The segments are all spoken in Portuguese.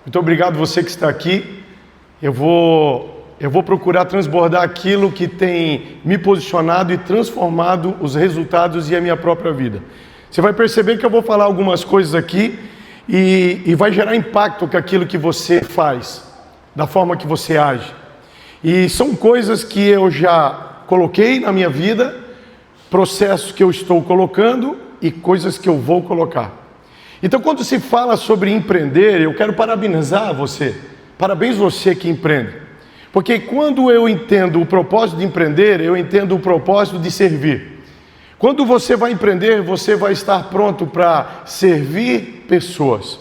Muito obrigado você que está aqui. Eu vou procurar transbordar aquilo que tem me posicionado e transformado os resultados e a minha própria vida. Você vai perceber que eu vou falar algumas coisas aqui e vai gerar impacto com aquilo que você faz, da forma que você age. E são coisas que eu já coloquei na minha vida, processos que eu estou colocando e coisas que eu vou colocar. Então, quando se fala sobre empreender, eu quero parabenizar você. Parabéns você que empreende. Porque quando eu entendo o propósito de empreender, eu entendo o propósito de servir. Quando você vai empreender, você vai estar pronto para servir pessoas.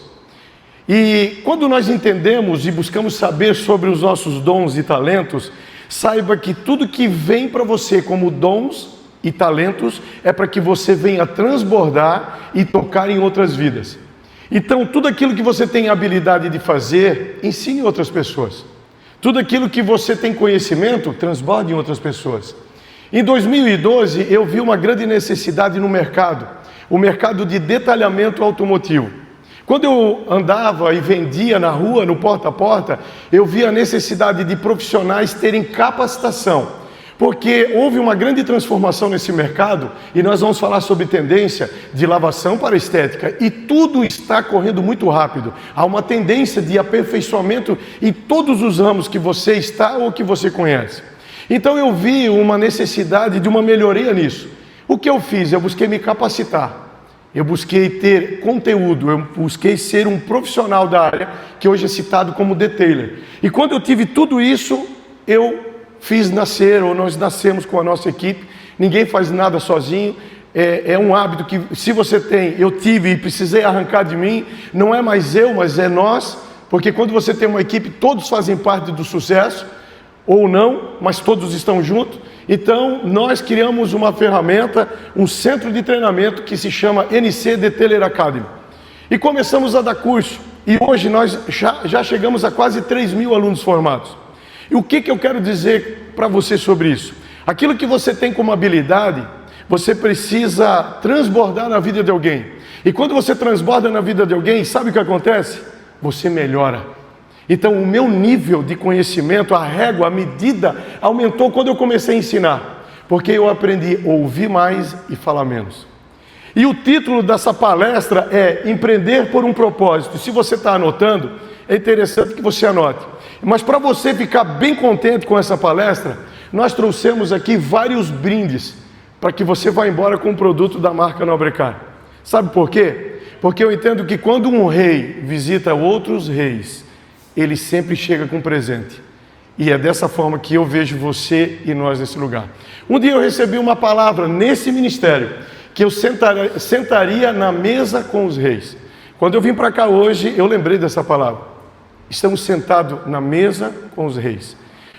E quando nós entendemos e buscamos saber sobre os nossos dons e talentos, saiba que tudo que vem para você como dons e talentos é para que você venha transbordar e tocar em outras vidas. Então, tudo aquilo que você tem habilidade de fazer, ensine outras pessoas. Tudo aquilo que você tem conhecimento, transborde em outras pessoas. Em 2012, eu vi uma grande necessidade no mercado, o mercado de detalhamento automotivo. Quando eu andava e vendia na rua, no porta a porta, eu vi a necessidade de profissionais terem capacitação. Porque houve uma grande transformação nesse mercado e nós vamos falar sobre tendência de lavação para estética e tudo está correndo muito rápido. Há uma tendência de aperfeiçoamento em todos os ramos que você está ou que você conhece. Então eu vi uma necessidade de uma melhoria nisso. O que eu fiz? Eu busquei me capacitar. Eu busquei ter conteúdo, eu busquei ser um profissional da área que hoje é citado como detailer. E quando eu tive tudo isso, eu fiz nascer, ou nós nascemos com a nossa equipe. Ninguém faz nada sozinho, é um hábito que se você tem, eu tive e precisei arrancar de mim, não é mais eu, mas é nós, porque quando você tem uma equipe, todos fazem parte do sucesso, ou não, mas todos estão juntos. Então nós criamos uma ferramenta, um centro de treinamento que se chama NC Detailer Academy, e começamos a dar curso, e hoje nós já chegamos a quase 3.000 alunos formados. E o que eu quero dizer para você sobre isso? Aquilo que você tem como habilidade, você precisa transbordar na vida de alguém. E quando você transborda na vida de alguém, sabe o que acontece? Você melhora. Então o meu nível de conhecimento, a régua, a medida, aumentou quando eu comecei a ensinar. Porque eu aprendi a ouvir mais e falar menos. E o título dessa palestra é Empreender por um Propósito. Se você está anotando, é interessante que você anote. Mas para você ficar bem contente com essa palestra, nós trouxemos aqui vários brindes para que você vá embora com um produto da marca Nobrecar. Sabe por quê? Porque eu entendo que quando um rei visita outros reis, ele sempre chega com presente. E é dessa forma que eu vejo você e nós nesse lugar. Um dia eu recebi uma palavra nesse ministério, que eu sentaria na mesa com os reis. Quando eu vim para cá hoje, eu lembrei dessa palavra. Estamos sentados na mesa com os reis.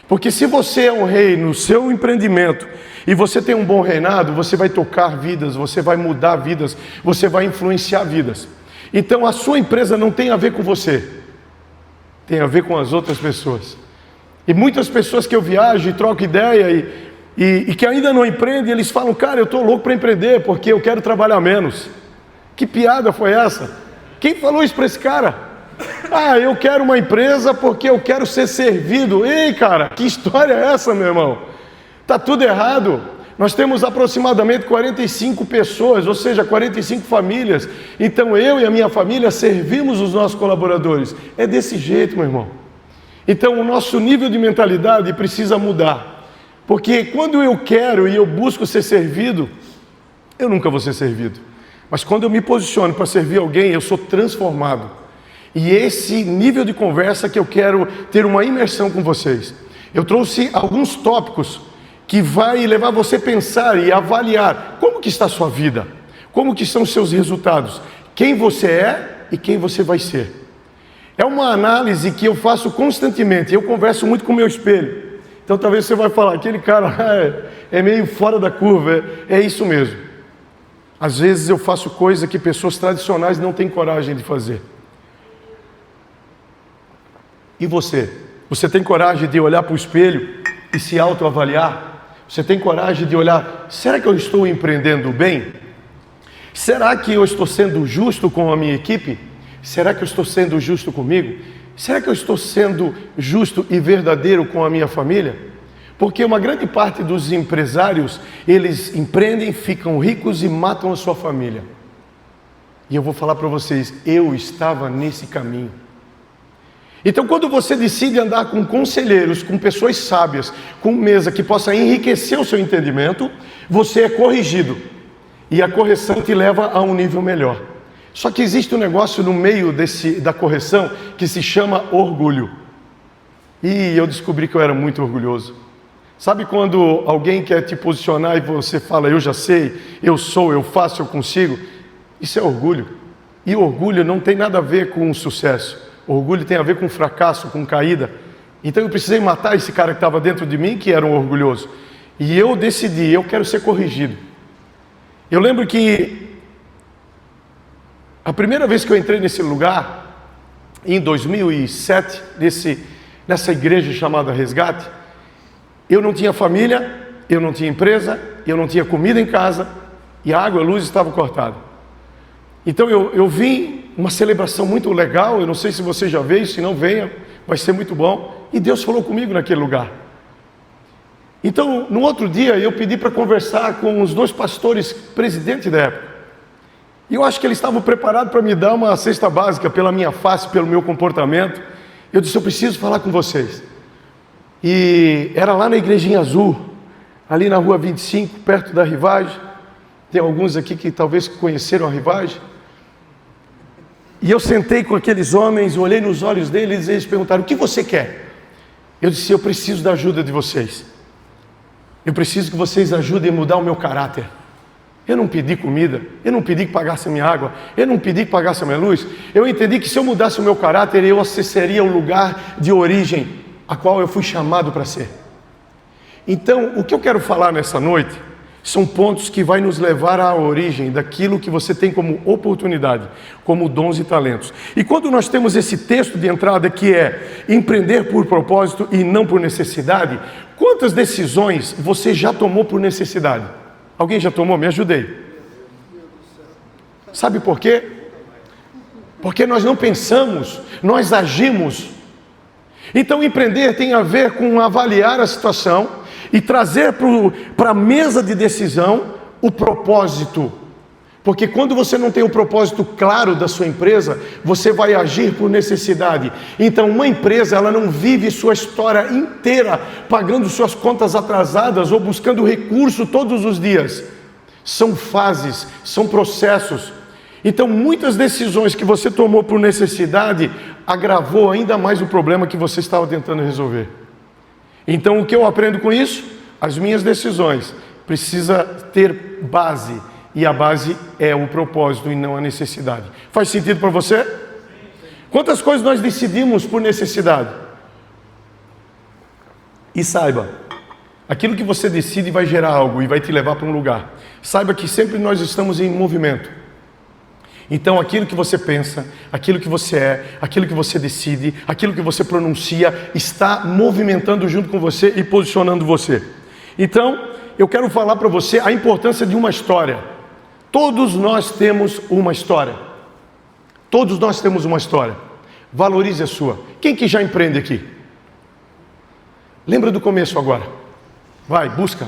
Porque se você é um rei no seu empreendimento e você tem um bom reinado, você vai tocar vidas, você vai mudar vidas, você vai influenciar vidas. Então a sua empresa não tem a ver com você, tem a ver com as outras pessoas. E muitas pessoas que eu viajo e troco ideia e que ainda não empreendem, eles falam, cara, eu estou louco para empreender porque eu quero trabalhar menos. Que piada foi essa? Quem falou isso para esse cara? Ah, eu quero uma empresa porque eu quero ser servido. Ei, cara, que história é essa, meu irmão? Tá tudo errado. Nós temos aproximadamente 45 pessoas, ou seja, 45 famílias. Então eu e a minha família servimos os nossos colaboradores. É desse jeito, meu irmão. Então o nosso nível de mentalidade precisa mudar. Porque quando eu quero e eu busco ser servido, eu nunca vou ser servido. Mas quando eu me posiciono para servir alguém, eu sou transformado. E esse nível de conversa que eu quero ter uma imersão com vocês. Eu trouxe alguns tópicos que vai levar você a pensar e avaliar como que está a sua vida, como que estão os seus resultados, quem você é e quem você vai ser. É uma análise que eu faço constantemente, eu converso muito com o meu espelho. Então talvez você vai falar, aquele cara é meio fora da curva, é isso mesmo. Às vezes eu faço coisa que pessoas tradicionais não têm coragem de fazer. E você? Você tem coragem de olhar para o espelho e se autoavaliar? Você tem coragem de olhar, será que eu estou empreendendo bem? Será que eu estou sendo justo com a minha equipe? Será que eu estou sendo justo comigo? Será que eu estou sendo justo e verdadeiro com a minha família? Porque uma grande parte dos empresários, eles empreendem, ficam ricos e matam a sua família. E eu vou falar para vocês, eu estava nesse caminho. Então, quando você decide andar com conselheiros, com pessoas sábias, com mesa que possa enriquecer o seu entendimento, você é corrigido. E a correção te leva a um nível melhor. Só que existe um negócio no meio da correção que se chama orgulho. E eu descobri que eu era muito orgulhoso. Sabe quando alguém quer te posicionar e você fala, eu já sei, eu sou, eu faço, eu consigo? Isso é orgulho. E orgulho não tem nada a ver com sucesso. Orgulho tem a ver com fracasso, com caída. Então eu precisei matar esse cara que estava dentro de mim, que era um orgulhoso. E eu decidi, eu quero ser corrigido. Eu lembro que a primeira vez que eu entrei nesse lugar, em 2007, nessa igreja chamada Resgate, eu não tinha família, eu não tinha empresa, eu não tinha comida em casa e a água e a luz estavam cortadas. Então eu vim, uma celebração muito legal, eu não sei se você já veio, se não venha, vai ser muito bom. E Deus falou comigo naquele lugar. Então, no outro dia, eu pedi para conversar com os 2 pastores presidentes da época. E eu acho que eles estavam preparados para me dar uma cesta básica pela minha face, pelo meu comportamento. Eu disse, eu preciso falar com vocês. E era lá na Igrejinha Azul, ali na rua 25, perto da Rivagem. Tem alguns aqui que talvez conheceram a Rivagem. E eu sentei com aqueles homens, olhei nos olhos deles e eles perguntaram, o que você quer? Eu disse, eu preciso da ajuda de vocês. Eu preciso que vocês ajudem a mudar o meu caráter. Eu não pedi comida, eu não pedi que pagasse a minha água, eu não pedi que pagasse a minha luz. Eu entendi que se eu mudasse o meu caráter, eu acessaria o lugar de origem a qual eu fui chamado para ser. Então, o que eu quero falar nessa noite são pontos que vai nos levar à origem daquilo que você tem como oportunidade, como dons e talentos. E quando nós temos esse texto de entrada que é empreender por propósito e não por necessidade, quantas decisões você já tomou por necessidade? Alguém já tomou? Me ajudei. Sabe por quê? Porque nós não pensamos, nós agimos. Então empreender tem a ver com avaliar a situação e trazer para a mesa de decisão o propósito. Porque quando você não tem o propósito claro da sua empresa, você vai agir por necessidade. Então uma empresa, ela não vive sua história inteira pagando suas contas atrasadas ou buscando recurso todos os dias. São fases, são processos. Então muitas decisões que você tomou por necessidade agravou ainda mais o problema que você estava tentando resolver. Então o que eu aprendo com isso? As minhas decisões precisam ter base. E a base é o propósito e não a necessidade. Faz sentido para você? Quantas coisas nós decidimos por necessidade? E saiba, aquilo que você decide vai gerar algo e vai te levar para um lugar. Saiba que sempre nós estamos em movimento. Então aquilo que você pensa, aquilo que você é, aquilo que você decide, aquilo que você pronuncia, está movimentando junto com você e posicionando você. Então, eu quero falar para você a importância de uma história. Todos nós temos uma história. Todos nós temos uma história. Valorize a sua. Quem que já empreende aqui? Lembra do começo agora. Vai, busca.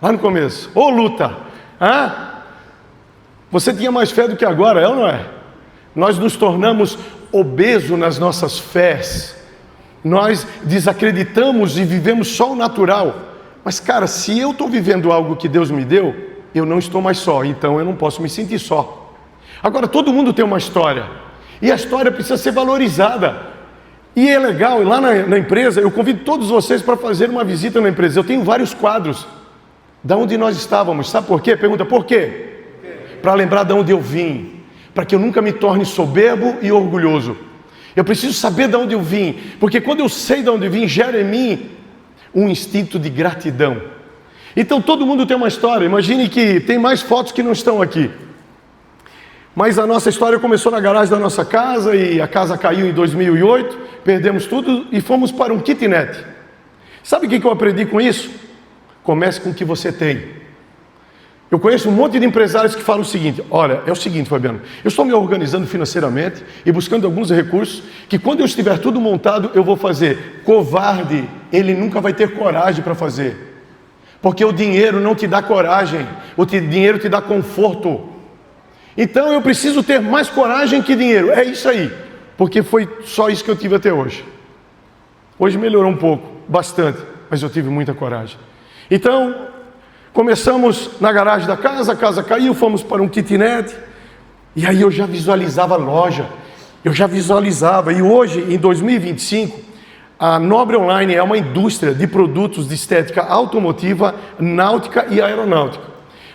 Lá no começo. Ô luta. Você tinha mais fé do que agora, é ou não é? Nós nos tornamos obesos nas nossas fés. Nós desacreditamos e vivemos só o natural. Mas cara, se eu estou vivendo algo que Deus me deu, eu não estou mais só, então eu não posso me sentir só. Agora, todo mundo tem uma história, e a história precisa ser valorizada. E é legal, e lá na empresa, eu convido todos vocês para fazer uma visita na empresa. Eu tenho vários quadros, da onde nós estávamos, sabe por quê? Pergunta, por quê? Para lembrar de onde eu vim, para que eu nunca me torne soberbo e orgulhoso. Eu preciso saber de onde eu vim, porque quando eu sei de onde eu vim, gera em mim um instinto de gratidão. Então todo mundo tem uma história. Imagine que tem mais fotos que não estão aqui. Mas a nossa história começou na garagem da nossa casa e a casa caiu em 2008, perdemos tudo e fomos para um kitnet. Sabe o que eu aprendi com isso? Comece com o que você tem. Eu conheço um monte de empresários que falam o seguinte: olha, é o seguinte, Fabiano, eu estou me organizando financeiramente e buscando alguns recursos que quando eu estiver tudo montado eu vou fazer. Covarde, ele nunca vai ter coragem para fazer, porque o dinheiro não te dá coragem, o dinheiro te dá conforto. Então eu preciso ter mais coragem que dinheiro, é isso aí, porque foi só isso que eu tive até hoje. Hoje melhorou um pouco, bastante, mas eu tive muita coragem. Então, começamos na garagem da casa, a casa caiu, fomos para um kitnet, e aí eu já visualizava a loja, e hoje, em 2025, a Nobre Online é uma indústria de produtos de estética automotiva, náutica e aeronáutica.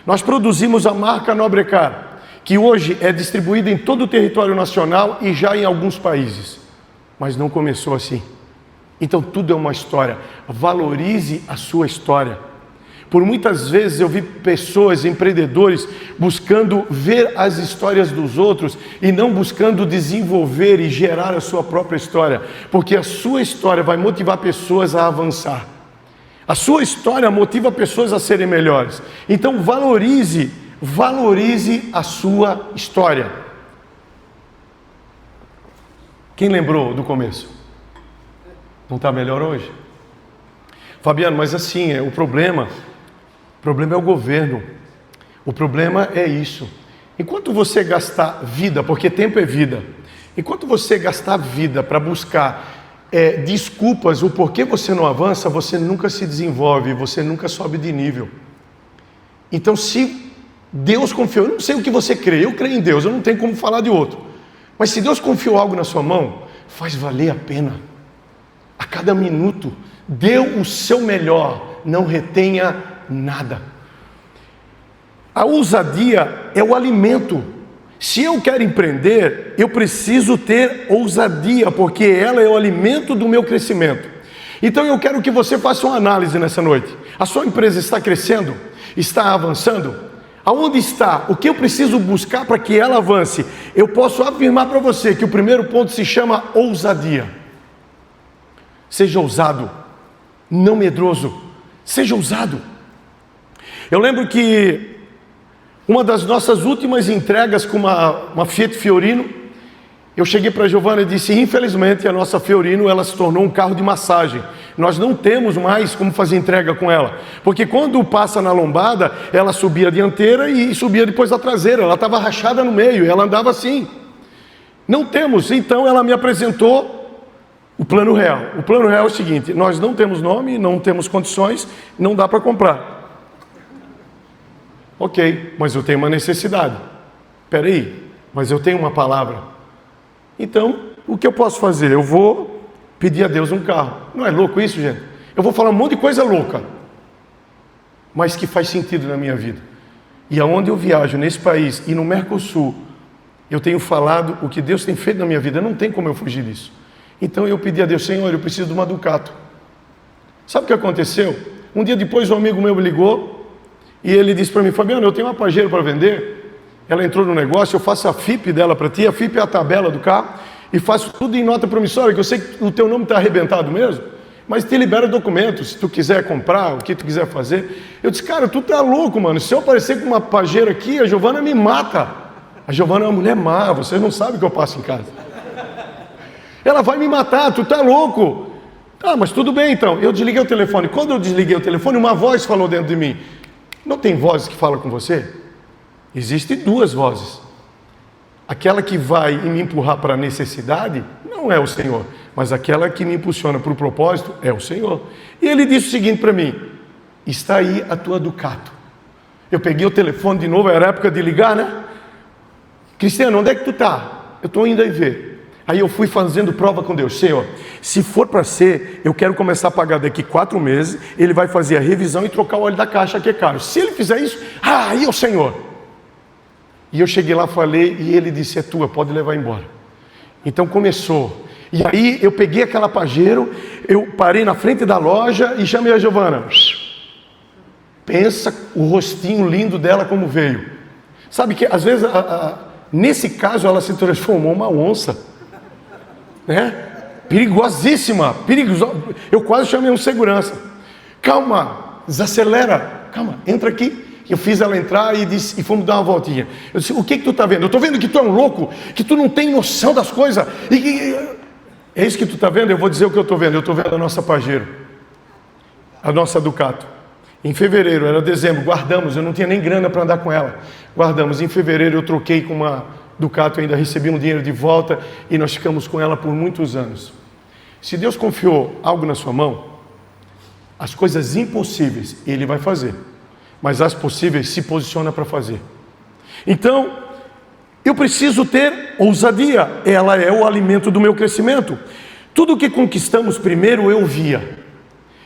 Nós produzimos a marca Nobrecar, que hoje é distribuída em todo o território nacional e já em alguns países, mas não começou assim. Então tudo é uma história, valorize a sua história. Por muitas vezes eu vi pessoas, empreendedores, buscando ver as histórias dos outros e não buscando desenvolver e gerar a sua própria história, porque a sua história vai motivar pessoas a avançar. A sua história motiva pessoas a serem melhores. Então valorize a sua história. Quem lembrou do começo? Não está melhor hoje? Fabiano, mas assim, o problema é o governo. O problema é isso. Enquanto você gastar vida, porque tempo é vida, enquanto você gastar vida para buscar desculpas, o porquê você não avança, você nunca se desenvolve, você nunca sobe de nível. Então, se Deus confiou, eu não sei o que você crê, eu creio em Deus, eu não tenho como falar de outro. Mas se Deus confiou algo na sua mão, faz valer a pena. A cada minuto, dê o seu melhor, não retenha nada. A ousadia é o alimento. Se eu quero empreender, eu preciso ter ousadia, porque ela é o alimento do meu crescimento. Então eu quero que você faça uma análise nessa noite. A sua empresa está crescendo? Está avançando? Aonde está? O que eu preciso buscar para que ela avance? Eu posso afirmar para você que o primeiro ponto se chama ousadia. Seja ousado, não medroso, seja ousado. Eu lembro que uma das nossas últimas entregas com uma Fiat Fiorino, eu cheguei para a Giovana e disse: infelizmente a nossa Fiorino ela se tornou um carro de massagem. Nós não temos mais como fazer entrega com ela, porque quando passa na lombada, ela subia a dianteira e subia depois a traseira, ela estava rachada no meio, ela andava assim. Não temos, então ela me apresentou o plano real. O plano real é o seguinte: nós não temos nome, não temos condições, não dá para comprar. Ok, mas eu tenho uma necessidade. Espera aí, mas eu tenho uma palavra. Então, o que eu posso fazer? Eu vou pedir a Deus um carro. Não é louco isso, gente? Eu vou falar um monte de coisa louca, mas que faz sentido na minha vida. E aonde eu viajo nesse país e no Mercosul, eu tenho falado o que Deus tem feito na minha vida. Não tem como eu fugir disso. Então eu pedi a Deus: Senhor, eu preciso de uma Ducato. Sabe o que aconteceu? Um dia depois um amigo meu me ligou e ele disse para mim: Fabiano, eu tenho uma Pajero para vender. Ela entrou no negócio, eu faço a FIP dela para ti. A FIP é a tabela do carro. E faço tudo em nota promissória, que eu sei que o teu nome está arrebentado mesmo, mas te libera documentos, se tu quiser comprar, o que tu quiser fazer. Eu disse: cara, tu tá louco, mano. Se eu aparecer com uma Pajero aqui, a Giovana me mata. A Giovana é uma mulher má, vocês não sabem o que eu passo em casa. Ela vai me matar, tu tá louco. Tá, mas tudo bem então. Eu desliguei o telefone. Quando eu desliguei o telefone, uma voz falou dentro de mim. Não tem vozes que falam com você? Existem duas vozes. Aquela que vai me empurrar para a necessidade não é o Senhor, mas aquela que me impulsiona para o propósito é o Senhor. E ele disse o seguinte para mim: está aí a tua Ducato. Eu peguei o telefone de novo, era época de ligar, né? Cristiano, onde é que tu está? Eu estou indo aí ver. Aí eu fui fazendo prova com Deus: Senhor, se for para ser, eu quero começar a pagar daqui 4 meses, ele vai fazer a revisão e trocar o óleo da caixa, que é caro. Se ele fizer isso, aí é o Senhor. E eu cheguei lá, falei, e ele disse: é tua, pode levar embora. Então começou. E aí eu peguei aquela Pajero, eu parei na frente da loja e chamei a Giovana. Pensa o rostinho lindo dela como veio. Sabe que às vezes, nesse caso, ela se transformou uma onça. Né? Perigosíssima. Eu quase chamei um segurança. Calma, desacelera. Calma, entra aqui. eu fiz ela entrar e fomos dar uma voltinha. Eu disse, o que tu está vendo? Eu estou vendo que tu é um louco, que tu não tem noção das coisas. É isso que tu está vendo? Eu vou dizer o que eu estou vendo. Eu estou vendo a nossa Pajero, a nossa Ducato. Em fevereiro, era dezembro, guardamos, eu não tinha nem grana para andar com ela. Guardamos, em fevereiro eu troquei com uma Ducato, ainda recebi um dinheiro de volta e nós ficamos com ela por muitos anos. Se Deus confiou algo na sua mão, as coisas impossíveis Ele vai fazer, mas as possíveis se posiciona para fazer. Então, eu preciso ter ousadia, ela é o alimento do meu crescimento. Tudo que conquistamos primeiro eu via.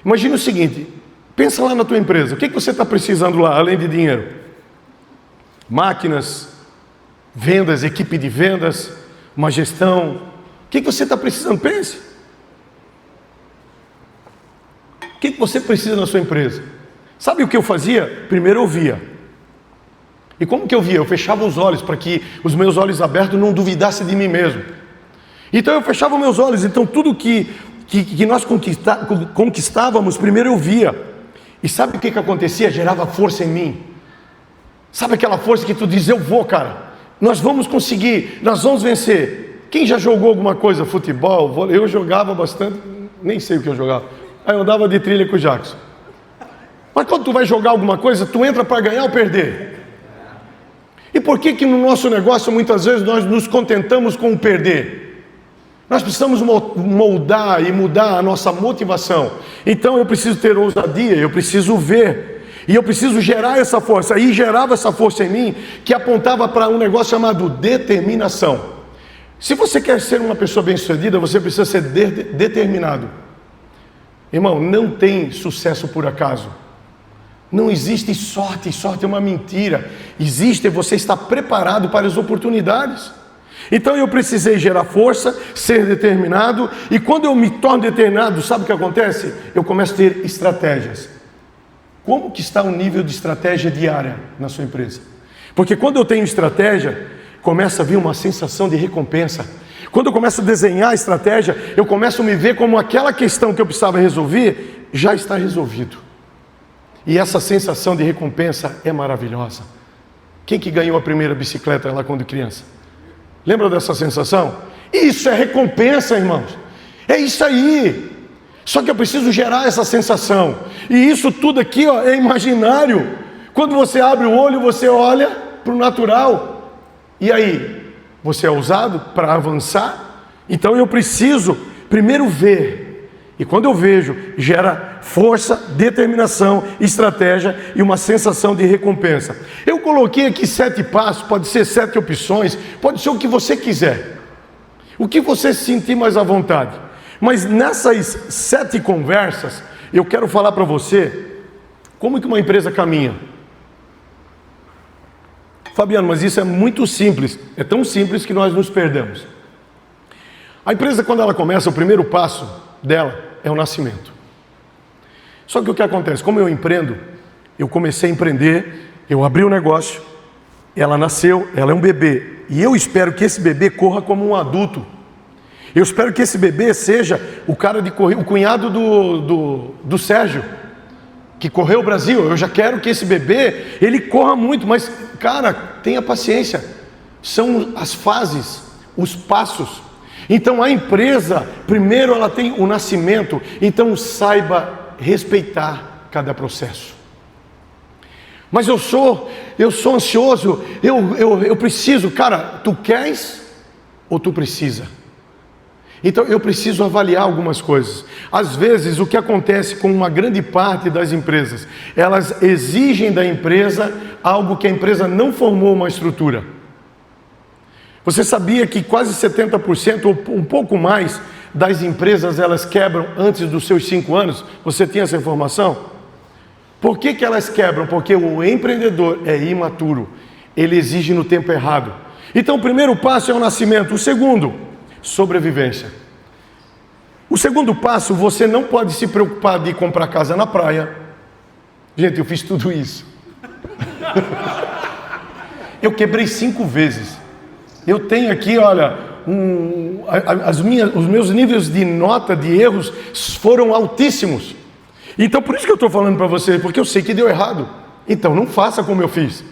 Imagina o seguinte, pensa lá na tua empresa, o que você está precisando lá, além de dinheiro? Máquinas, vendas, equipe de vendas, uma gestão. O que você está precisando? Pense. O que você precisa na sua empresa? Sabe o que eu fazia? Primeiro eu via. E como que eu via? Eu fechava os olhos para que os meus olhos abertos não duvidassem de mim mesmo. Então eu fechava os meus olhos, então tudo que nós conquistávamos, primeiro eu via. E sabe o que acontecia? Gerava força em mim. Sabe aquela força que tu diz, eu vou, cara. Nós vamos conseguir, nós vamos vencer. Quem já jogou alguma coisa? Futebol, vôlei? Eu jogava bastante, nem sei o que eu jogava. Aí eu andava de trilha com o Jackson. Mas quando tu vai jogar alguma coisa, tu entra para ganhar ou perder? E por que no nosso negócio muitas vezes nós nos contentamos com o perder? Nós precisamos moldar e mudar a nossa motivação. Então eu preciso ter ousadia, eu preciso ver. E eu preciso gerar essa força. E gerava essa força em mim que apontava para um negócio chamado determinação. Se você quer ser uma pessoa bem-sucedida, você precisa ser determinado. Irmão, não tem sucesso por acaso. Não existe sorte, sorte é uma mentira. Existe você estar preparado para as oportunidades. Então eu precisei gerar força, ser determinado, e quando eu me torno determinado, sabe o que acontece? Eu começo a ter estratégias. Como que está o nível de estratégia diária na sua empresa? Porque quando eu tenho estratégia, começa a vir uma sensação de recompensa. Quando eu começo a desenhar a estratégia, eu começo a me ver como aquela questão que eu precisava resolver, já está resolvido. E essa sensação de recompensa é maravilhosa. Quem que ganhou a primeira bicicleta lá quando criança? Lembra dessa sensação? Isso é recompensa, irmãos. É isso aí. Só que eu preciso gerar essa sensação. E isso tudo aqui, ó, é imaginário. Quando você abre o olho, você olha para o natural. E aí? Você é ousado para avançar? Então eu preciso primeiro ver. E quando eu vejo, gera força, determinação, estratégia e uma sensação de recompensa. Eu coloquei aqui 7 passos, pode ser 7 opções, pode ser o que você quiser. O que você se sentir mais à vontade. Mas nessas 7 conversas, eu quero falar para você como que uma empresa caminha. Fabiano, mas isso é muito simples. É tão simples que nós nos perdemos. A empresa, quando ela começa, o primeiro passo dela é o nascimento. Só que o que acontece? Como eu empreendo, eu comecei a empreender, eu abri o negócio, ela nasceu, ela é um bebê. E eu espero que esse bebê corra como um adulto. Eu espero que esse bebê seja o cara de correr, o cunhado do Sérgio, que correu o Brasil. Eu já quero que esse bebê, ele corra muito, mas, cara, tenha paciência. São as fases, os passos. Então a empresa, primeiro ela tem o nascimento, então saiba respeitar cada processo. Mas eu sou ansioso, eu preciso, cara, tu queres ou tu precisa? Então eu preciso avaliar algumas coisas. Às vezes o que acontece com uma grande parte das empresas, elas exigem da empresa algo que a empresa não formou uma estrutura. Você sabia que quase 70% ou um pouco mais das empresas elas quebram antes dos seus 5 anos? Você tinha essa informação? Por que elas quebram? Porque o empreendedor é imaturo, ele exige no tempo errado. Então o primeiro passo é o nascimento, o segundo, sobrevivência. O segundo passo, você não pode se preocupar de comprar casa na praia. Gente, eu fiz tudo isso. Eu quebrei 5 vezes. Eu tenho aqui, olha, os meus níveis de nota de erros foram altíssimos. Então por isso que eu estou falando para você, porque eu sei que deu errado. Então não faça como eu fiz.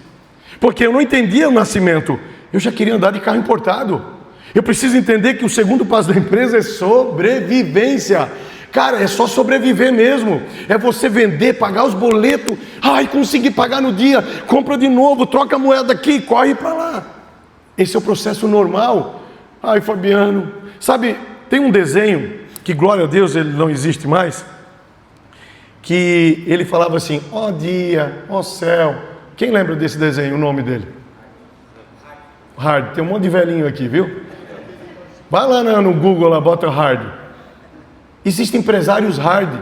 Porque eu não entendia o nascimento. Eu já queria andar de carro importado. Eu preciso entender que o segundo passo da empresa é sobrevivência. Cara, é só sobreviver mesmo. É você vender, pagar os boletos. Ai, consegui pagar no dia. Compra de novo, troca a moeda aqui, corre para lá. Esse é o processo normal. Ai, Fabiano. Sabe, tem um desenho, que glória a Deus ele não existe mais, que ele falava assim, ó dia, ó céu. Quem lembra desse desenho, o nome dele? Hard. Tem um monte de velhinho aqui, viu? Vai lá no Google, lá, bota Hard. Existem empresários hard.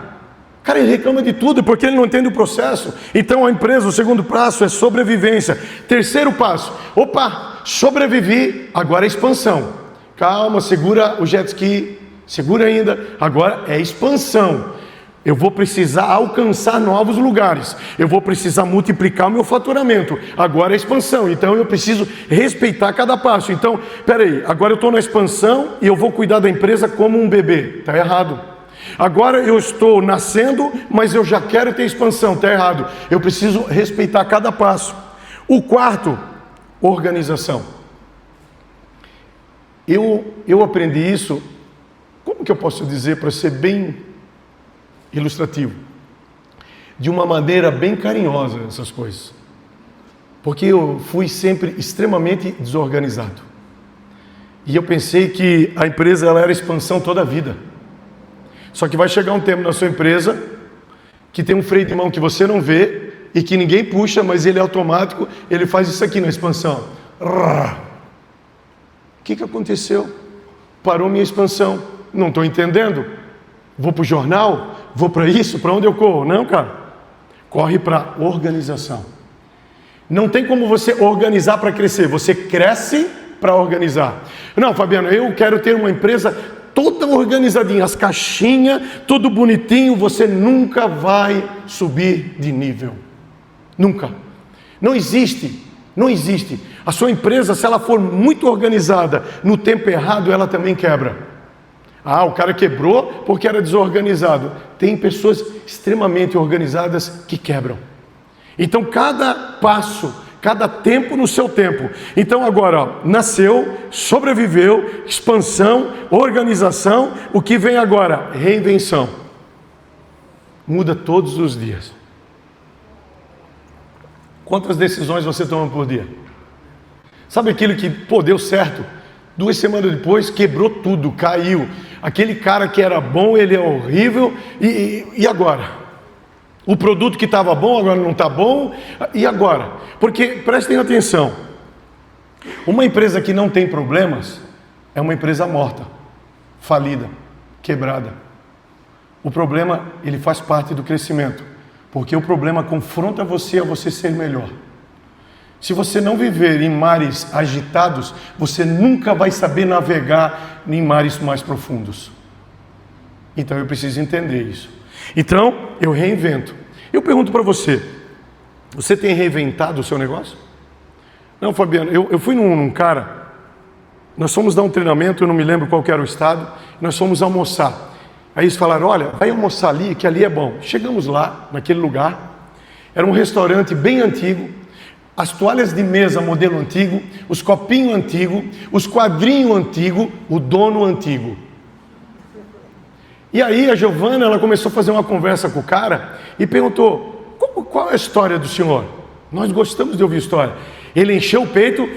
Cara, ele reclama de tudo porque ele não entende o processo. Então a empresa, o segundo passo é sobrevivência. Terceiro passo, opa, sobrevivi, agora é expansão. Calma, segura o jet ski, segura ainda, agora é expansão. Eu vou precisar alcançar novos lugares. Eu vou precisar multiplicar o meu faturamento. Agora é expansão. Então eu preciso respeitar cada passo. Então, peraí, agora eu estou na expansão e eu vou cuidar da empresa como um bebê. Está errado. Agora eu estou nascendo, mas eu já quero ter expansão. Está errado. Eu preciso respeitar cada passo. O quarto, organização. Eu aprendi isso, como que eu posso dizer para ser bem ilustrativo? De uma maneira bem carinhosa essas coisas. Porque eu fui sempre extremamente desorganizado. E eu pensei que a empresa ela era expansão toda a vida. Só que vai chegar um tempo na sua empresa que tem um freio de mão que você não vê e que ninguém puxa, mas ele é automático, ele faz isso aqui na expansão. O que aconteceu? Parou minha expansão. Não estou entendendo. Vou para o jornal? Vou para isso? Para onde eu corro? Não, cara. Corre para organização. Não tem como você organizar para crescer. Você cresce para organizar. Não, Fabiano, eu quero ter uma empresa toda organizadinha, as caixinhas, tudo bonitinho. Você nunca vai subir de nível. Nunca. Não existe. Não existe. A sua empresa, se ela for muito organizada no tempo errado, ela também quebra. Ah, o cara quebrou porque era desorganizado. Tem pessoas extremamente organizadas que quebram. Então, cada passo, cada tempo no seu tempo. Então, agora, ó, nasceu, sobreviveu, expansão, organização. O que vem agora? Reinvenção. Muda todos os dias. Quantas decisões você toma por dia? Sabe aquilo que, deu certo? 2 semanas depois, quebrou tudo, caiu. Aquele cara que era bom, ele é horrível. E agora? O produto que estava bom, agora não está bom. E agora? Porque, prestem atenção. Uma empresa que não tem problemas é uma empresa morta, falida, quebrada. O problema, ele faz parte do crescimento. Porque o problema confronta você a você ser melhor. Se você não viver em mares agitados, você nunca vai saber navegar em mares mais profundos. Então eu preciso entender isso. Então eu reinvento. Eu pergunto para você, você tem reinventado o seu negócio? Não, Fabiano, eu fui num cara, nós fomos dar um treinamento, eu não me lembro qual que era o estado, nós fomos almoçar. Aí eles falaram, olha, vai almoçar ali, que ali é bom. Chegamos lá, naquele lugar, era um restaurante bem antigo, as toalhas de mesa modelo antigo, os copinhos antigos, os quadrinhos antigos, o dono antigo. E aí a Giovana, ela começou a fazer uma conversa com o cara e perguntou, qual é a história do senhor? Nós gostamos de ouvir história. Ele encheu o peito,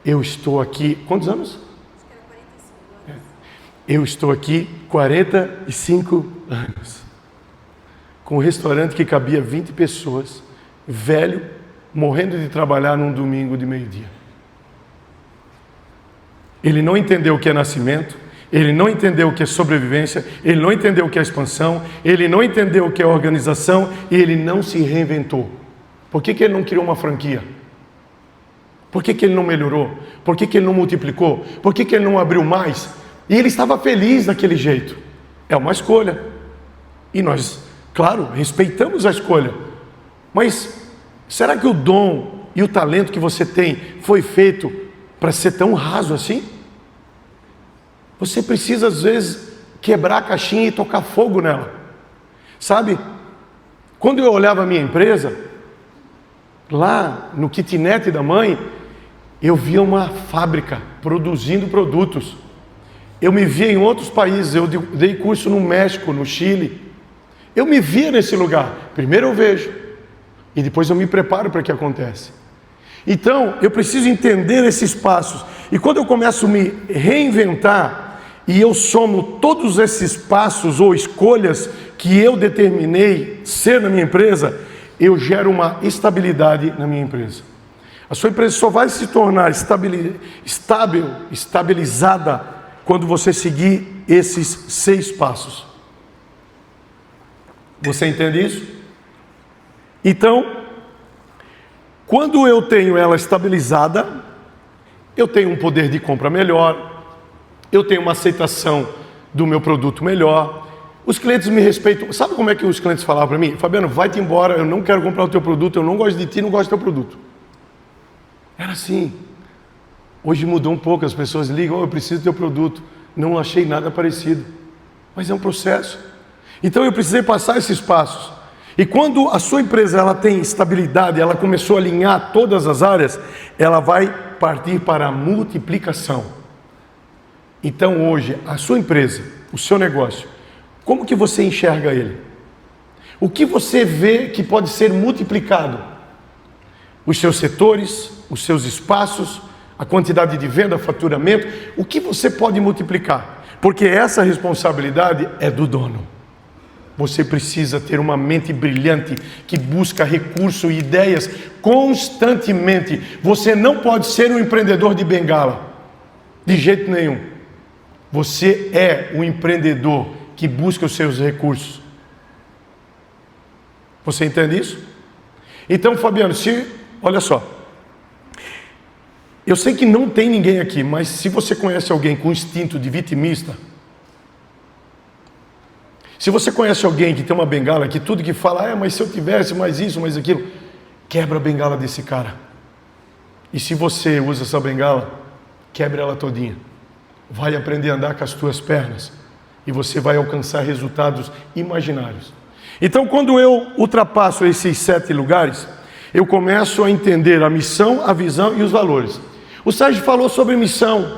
eu estou aqui, quantos anos? Eu estou aqui 45 anos, com um restaurante que cabia 20 pessoas, velho, morrendo de trabalhar num domingo de meio-dia. Ele não entendeu o que é nascimento, ele não entendeu o que é sobrevivência, ele não entendeu o que é expansão, ele não entendeu o que é organização e ele não se reinventou. Por que ele não criou uma franquia? Por que ele não melhorou? Por que ele não multiplicou? Por que ele não abriu mais? E ele estava feliz daquele jeito. É uma escolha. E nós, claro, respeitamos a escolha. Mas será que o dom e o talento que você tem foi feito para ser tão raso assim? Você precisa, às vezes, quebrar a caixinha e tocar fogo nela. Sabe? Quando eu olhava a minha empresa, lá no kitnet da mãe, eu via uma fábrica produzindo produtos. Eu me via em outros países, eu dei curso no México, no Chile. Eu me via nesse lugar. Primeiro eu vejo, e depois eu me preparo para que aconteça. Então, eu preciso entender esses passos. E quando eu começo a me reinventar, e eu somo todos esses passos ou escolhas que eu determinei ser na minha empresa, eu gero uma estabilidade na minha empresa. A sua empresa só vai se tornar estabilizada quando você seguir esses 6 passos. Você entende isso? Então, quando eu tenho ela estabilizada, eu tenho um poder de compra melhor, eu tenho uma aceitação do meu produto melhor, os clientes me respeitam. Sabe como é que os clientes falavam para mim? Fabiano, vai-te embora, eu não quero comprar o teu produto, eu não gosto de ti, não gosto do teu produto. Era assim. Hoje mudou um pouco, as pessoas ligam, eu preciso do teu produto, não achei nada parecido. Mas é um processo. Então eu precisei passar esses passos. E quando a sua empresa ela tem estabilidade, ela começou a alinhar todas as áreas, ela vai partir para a multiplicação. Então hoje, a sua empresa, o seu negócio, como que você enxerga ele? O que você vê que pode ser multiplicado? Os seus setores, os seus espaços, a quantidade de venda, faturamento, o que você pode multiplicar? Porque essa responsabilidade é do dono. Você precisa ter uma mente brilhante que busca recursos e ideias constantemente. Você não pode ser um empreendedor de bengala, de jeito nenhum. Você é um empreendedor que busca os seus recursos. Você entende isso? Então, Fabiano, olha só. Eu sei que não tem ninguém aqui, mas se você conhece alguém com instinto de vitimista, se você conhece alguém que tem uma bengala, que tudo que fala, mas se eu tivesse mais isso, mais aquilo, quebra a bengala desse cara. E se você usa essa bengala, quebra ela todinha. Vai aprender a andar com as tuas pernas e você vai alcançar resultados imaginários. Então, quando eu ultrapasso esses 7 lugares, eu começo a entender a missão, a visão e os valores. O Sérgio falou sobre missão,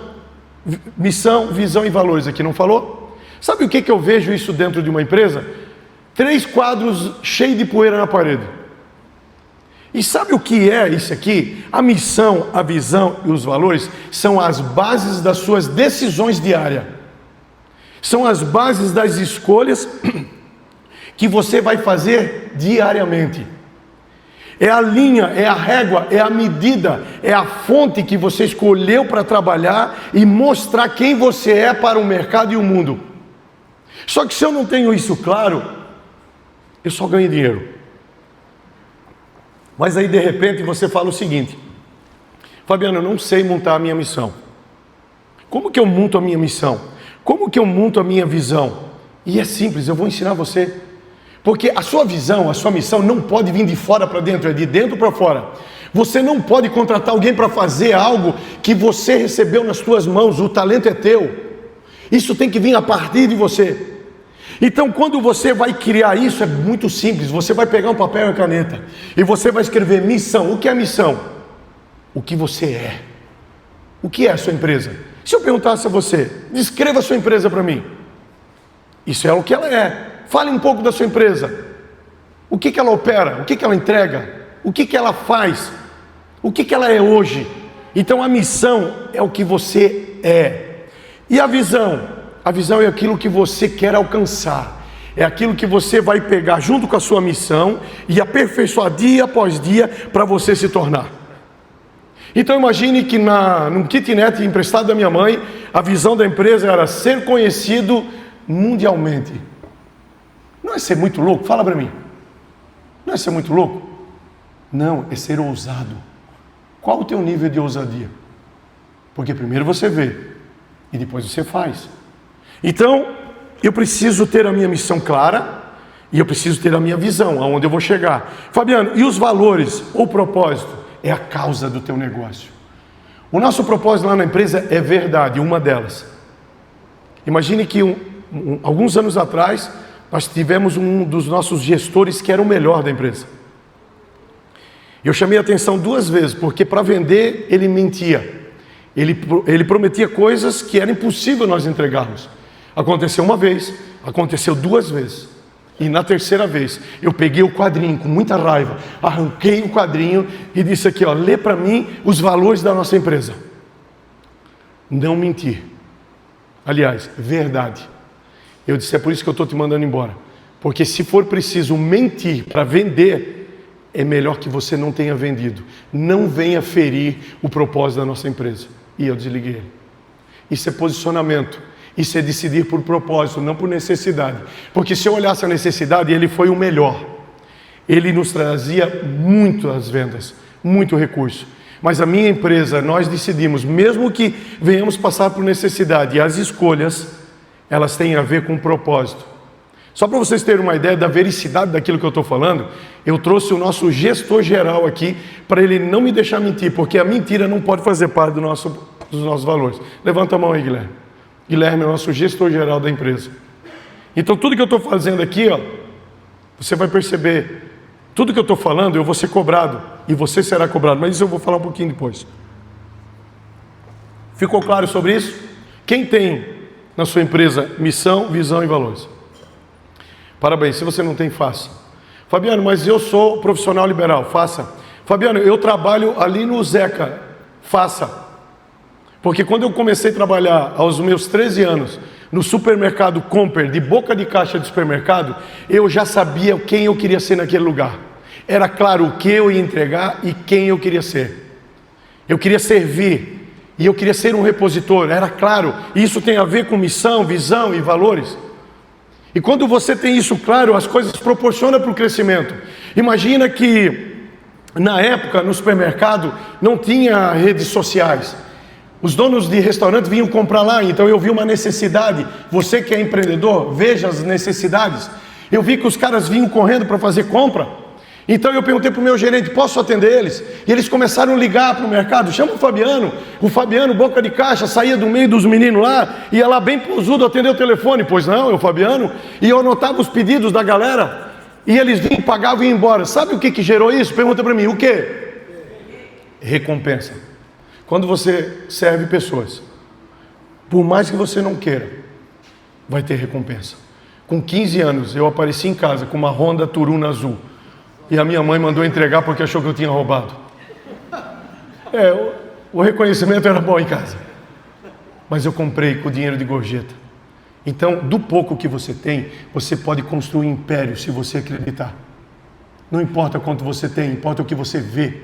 visão e valores aqui, não falou? Sabe o que eu vejo isso dentro de uma empresa? 3 quadros cheios de poeira na parede. E sabe o que é isso aqui? A missão, a visão e os valores são as bases das suas decisões diárias. São as bases das escolhas que você vai fazer diariamente. É a linha, é a régua, é a medida, é a fonte que você escolheu para trabalhar e mostrar quem você é para o mercado e o mundo. Só que se eu não tenho isso claro, eu só ganho dinheiro. Mas aí de repente você fala o seguinte: Fabiano, eu não sei montar a minha missão. Como que eu monto a minha missão? Como que eu monto a minha visão? E é simples, eu vou ensinar você. Porque a sua visão, a sua missão não pode vir de fora para dentro, é de dentro para fora. Você não pode contratar alguém para fazer algo que você recebeu nas suas mãos, o talento é teu. Isso tem que vir a partir de você. Então, quando você vai criar isso, é muito simples. Você vai pegar um papel e uma caneta e você vai escrever missão. O que é missão? O que você é. O que é a sua empresa? Se eu perguntasse a você, descreva a sua empresa para mim. Isso é o que ela é. Fale um pouco da sua empresa. O que ela opera? O que ela entrega? O que ela faz? O que ela é hoje? Então, a missão é o que você é. E a visão? A visão é aquilo que você quer alcançar. É aquilo que você vai pegar junto com a sua missão e aperfeiçoar dia após dia para você se tornar. Então imagine que num kitnet emprestado da minha mãe, a visão da empresa era ser conhecido mundialmente. Não é ser muito louco? Fala para mim. Não é ser muito louco? Não, é ser ousado. Qual o teu nível de ousadia? Porque primeiro você vê e depois você faz. Então, eu preciso ter a minha missão clara e eu preciso ter a minha visão, aonde eu vou chegar. Fabiano, e os valores, o propósito? É a causa do teu negócio. O nosso propósito lá na empresa é verdade, uma delas. Imagine que alguns anos atrás, nós tivemos um dos nossos gestores que era o melhor da empresa. Eu chamei a atenção 2 vezes, porque para vender ele mentia. Ele prometia coisas que era impossível nós entregarmos. Aconteceu 1 vez, aconteceu 2 vezes. E na 3ª vez, eu peguei o quadrinho com muita raiva, arranquei o quadrinho e disse aqui, ó, lê para mim os valores da nossa empresa. Não mentir. Aliás, verdade. Eu disse, é por isso que eu estou te mandando embora. Porque se for preciso mentir para vender, é melhor que você não tenha vendido. Não venha ferir o propósito da nossa empresa. E eu desliguei ele. Isso é posicionamento. Isso é decidir por propósito, não por necessidade. Porque se eu olhasse a necessidade, ele foi o melhor. Ele nos trazia muitas vendas, muito recurso. Mas a minha empresa, nós decidimos, mesmo que venhamos passar por necessidade, e as escolhas, elas têm a ver com propósito. Só para vocês terem uma ideia da vericidade daquilo que eu estou falando, eu trouxe o nosso gestor geral aqui, para ele não me deixar mentir, porque a mentira não pode fazer parte dos nossos valores. Levanta a mão aí, Guilherme. Guilherme é o nosso gestor geral da empresa. Então tudo que eu estou fazendo aqui, ó, você vai perceber, tudo que eu estou falando eu vou ser cobrado, e você será cobrado, mas isso eu vou falar um pouquinho depois. Ficou claro sobre isso? Quem tem na sua empresa missão, visão e valores? Parabéns, se você não tem, faça. Fabiano, mas eu sou profissional liberal, faça. Fabiano, eu trabalho ali no Zeca, faça. Porque quando eu comecei a trabalhar aos meus 13 anos, no supermercado Comper, de boca de caixa de supermercado, eu já sabia quem eu queria ser naquele lugar. Era claro o que eu ia entregar e quem eu queria ser. Eu queria servir, e eu queria ser um repositor, era claro. Isso tem a ver com missão, visão e valores. E quando você tem isso claro, as coisas proporcionam para o crescimento. Imagina que, na época, no supermercado, não tinha redes sociais. Os donos de restaurante vinham comprar lá, então eu vi uma necessidade. Você que é empreendedor, veja as necessidades. Eu vi que os caras vinham correndo para fazer compra. Então eu perguntei para o meu gerente, posso atender eles? E eles começaram a ligar para o mercado, chama o Fabiano. O Fabiano, boca de caixa, saía do meio dos meninos lá, ia lá bem pousudo atender o telefone. Pois não, é o Fabiano. E eu anotava os pedidos da galera, e eles vinham, pagavam e iam embora. Sabe o que gerou isso? Pergunta para mim, o quê? Recompensa. Quando você serve pessoas, por mais que você não queira, vai ter recompensa. Com 15 anos, eu apareci em casa com uma Honda Turuna azul. E a minha mãe mandou entregar porque achou que eu tinha roubado. O reconhecimento era bom em casa. Mas eu comprei com dinheiro de gorjeta. Então, do pouco que você tem, você pode construir um império se você acreditar. Não importa quanto você tem, importa o que você vê.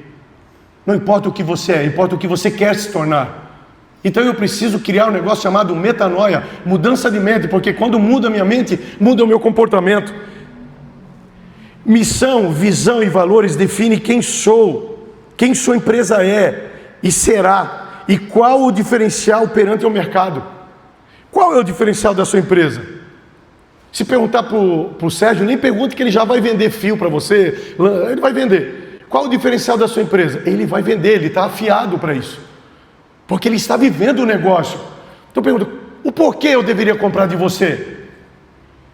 Não importa o que você é, importa o que você quer se tornar. Então eu preciso criar um negócio chamado metanoia, mudança de mente, porque quando muda a minha mente, muda o meu comportamento. Missão, visão e valores definem quem sua empresa é e será, e qual o diferencial perante o mercado. Qual é o diferencial da sua empresa? Se perguntar para o Sérgio, nem pergunte que ele já vai vender fio para você, ele vai vender. Qual o diferencial da sua empresa? Ele vai vender, ele está afiado para isso, porque ele está vivendo o negócio. Então pergunta, o porquê eu deveria comprar de você?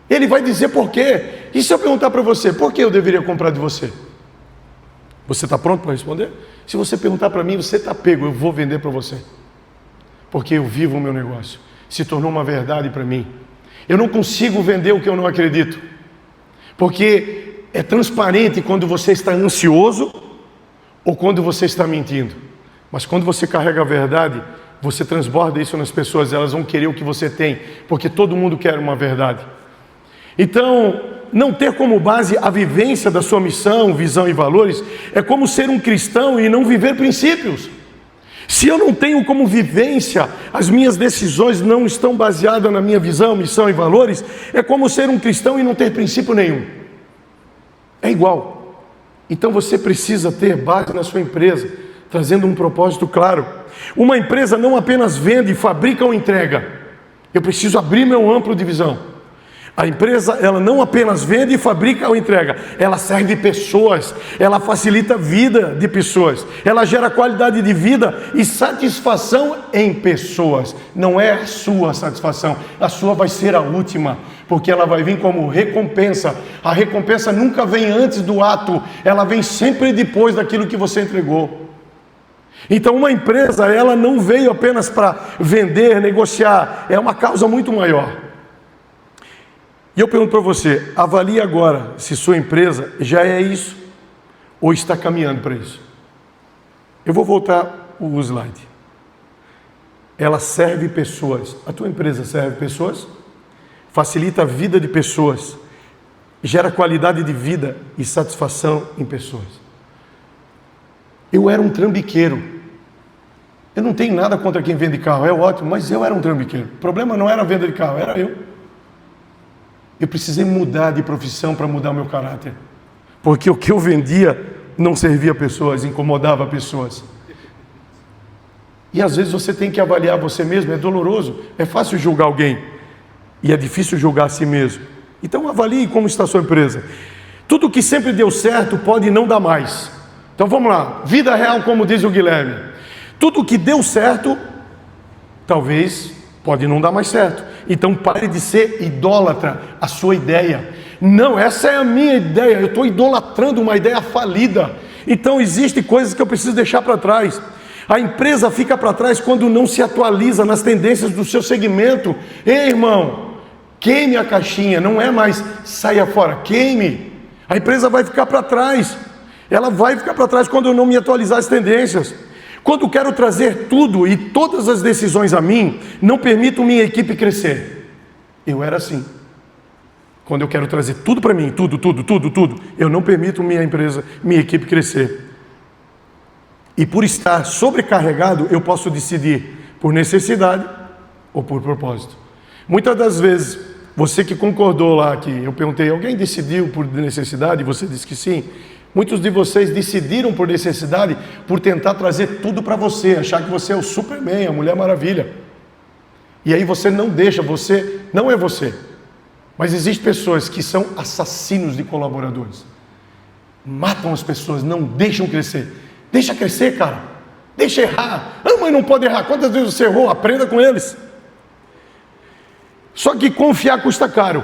Ele vai dizer por quê. E se eu perguntar para você, por que eu deveria comprar de você? Você está pronto para responder? Se você perguntar para mim, você está pego, eu vou vender para você. Porque eu vivo o meu negócio. Se tornou uma verdade para mim. Eu não consigo vender o que eu não acredito. Porque é transparente quando você está ansioso ou quando você está mentindo. Mas quando você carrega a verdade, você transborda isso nas pessoas, elas vão querer o que você tem. Porque todo mundo quer uma verdade. Então, não ter como base a vivência da sua missão, visão e valores é como ser um cristão e não viver princípios. Se eu não tenho como vivência, as minhas decisões não estão baseadas na minha visão, missão e valores, é como ser um cristão e não ter princípio nenhum. É igual. Então você precisa ter base na sua empresa, trazendo um propósito claro. Uma empresa não apenas vende, fabrica ou entrega. Eu preciso abrir meu amplo de visão. A empresa, ela não apenas vende, fabrica ou entrega, ela serve pessoas, ela facilita a vida de pessoas, ela gera qualidade de vida e satisfação em pessoas. Não é a sua satisfação, a sua vai ser a última, porque ela vai vir como recompensa. A recompensa nunca vem antes do ato, ela vem sempre depois daquilo que você entregou. Então uma empresa, ela não veio apenas para vender, negociar, é uma causa muito maior. E eu pergunto para você, avalie agora se sua empresa já é isso, ou está caminhando para isso. Eu vou voltar o slide. Ela serve pessoas. A tua empresa serve pessoas? Facilita a vida de pessoas. Gera qualidade de vida e satisfação em pessoas. Eu era um trambiqueiro. Eu não tenho nada contra quem vende carro, é ótimo, mas eu era um trambiqueiro. O problema não era a venda de carro, era eu. Eu precisei mudar de profissão para mudar o meu caráter. Porque o que eu vendia não servia a pessoas, incomodava pessoas. E às vezes você tem que avaliar você mesmo, é doloroso. É fácil julgar alguém e é difícil julgar a si mesmo. Então avalie como está a sua empresa. Tudo que sempre deu certo pode não dar mais. Então vamos lá, vida real, como diz o Guilherme. Tudo que deu certo, talvez pode não dar mais certo. Então pare de ser idólatra a sua ideia. Não, essa é a minha ideia, eu estou idolatrando uma ideia falida. Então existem coisas que eu preciso deixar para trás. A empresa fica para trás quando não se atualiza nas tendências do seu segmento. Ei, irmão, queime a caixinha, não é mais saia fora, queime. A empresa vai ficar para trás. Ela vai ficar para trás quando eu não me atualizar as tendências. Quando quero trazer tudo e todas as decisões a mim, não permito minha equipe crescer. Eu era assim. Quando eu quero trazer tudo para mim, tudo, eu não permito minha empresa, minha equipe crescer. E por estar sobrecarregado, eu posso decidir por necessidade ou por propósito. Muitas das vezes, você que concordou lá, que eu perguntei, alguém decidiu por necessidade? E você disse que sim. Muitos de vocês decidiram por necessidade, por tentar trazer tudo para você, achar que você é o Superman, a Mulher Maravilha. E aí você não deixa, você não é você. Mas existem pessoas que são assassinos de colaboradores. Matam as pessoas, não deixam crescer. Deixa crescer, cara. Deixa errar. Ah, mas não pode errar. Quantas vezes você errou? Aprenda com eles. Só que confiar custa caro.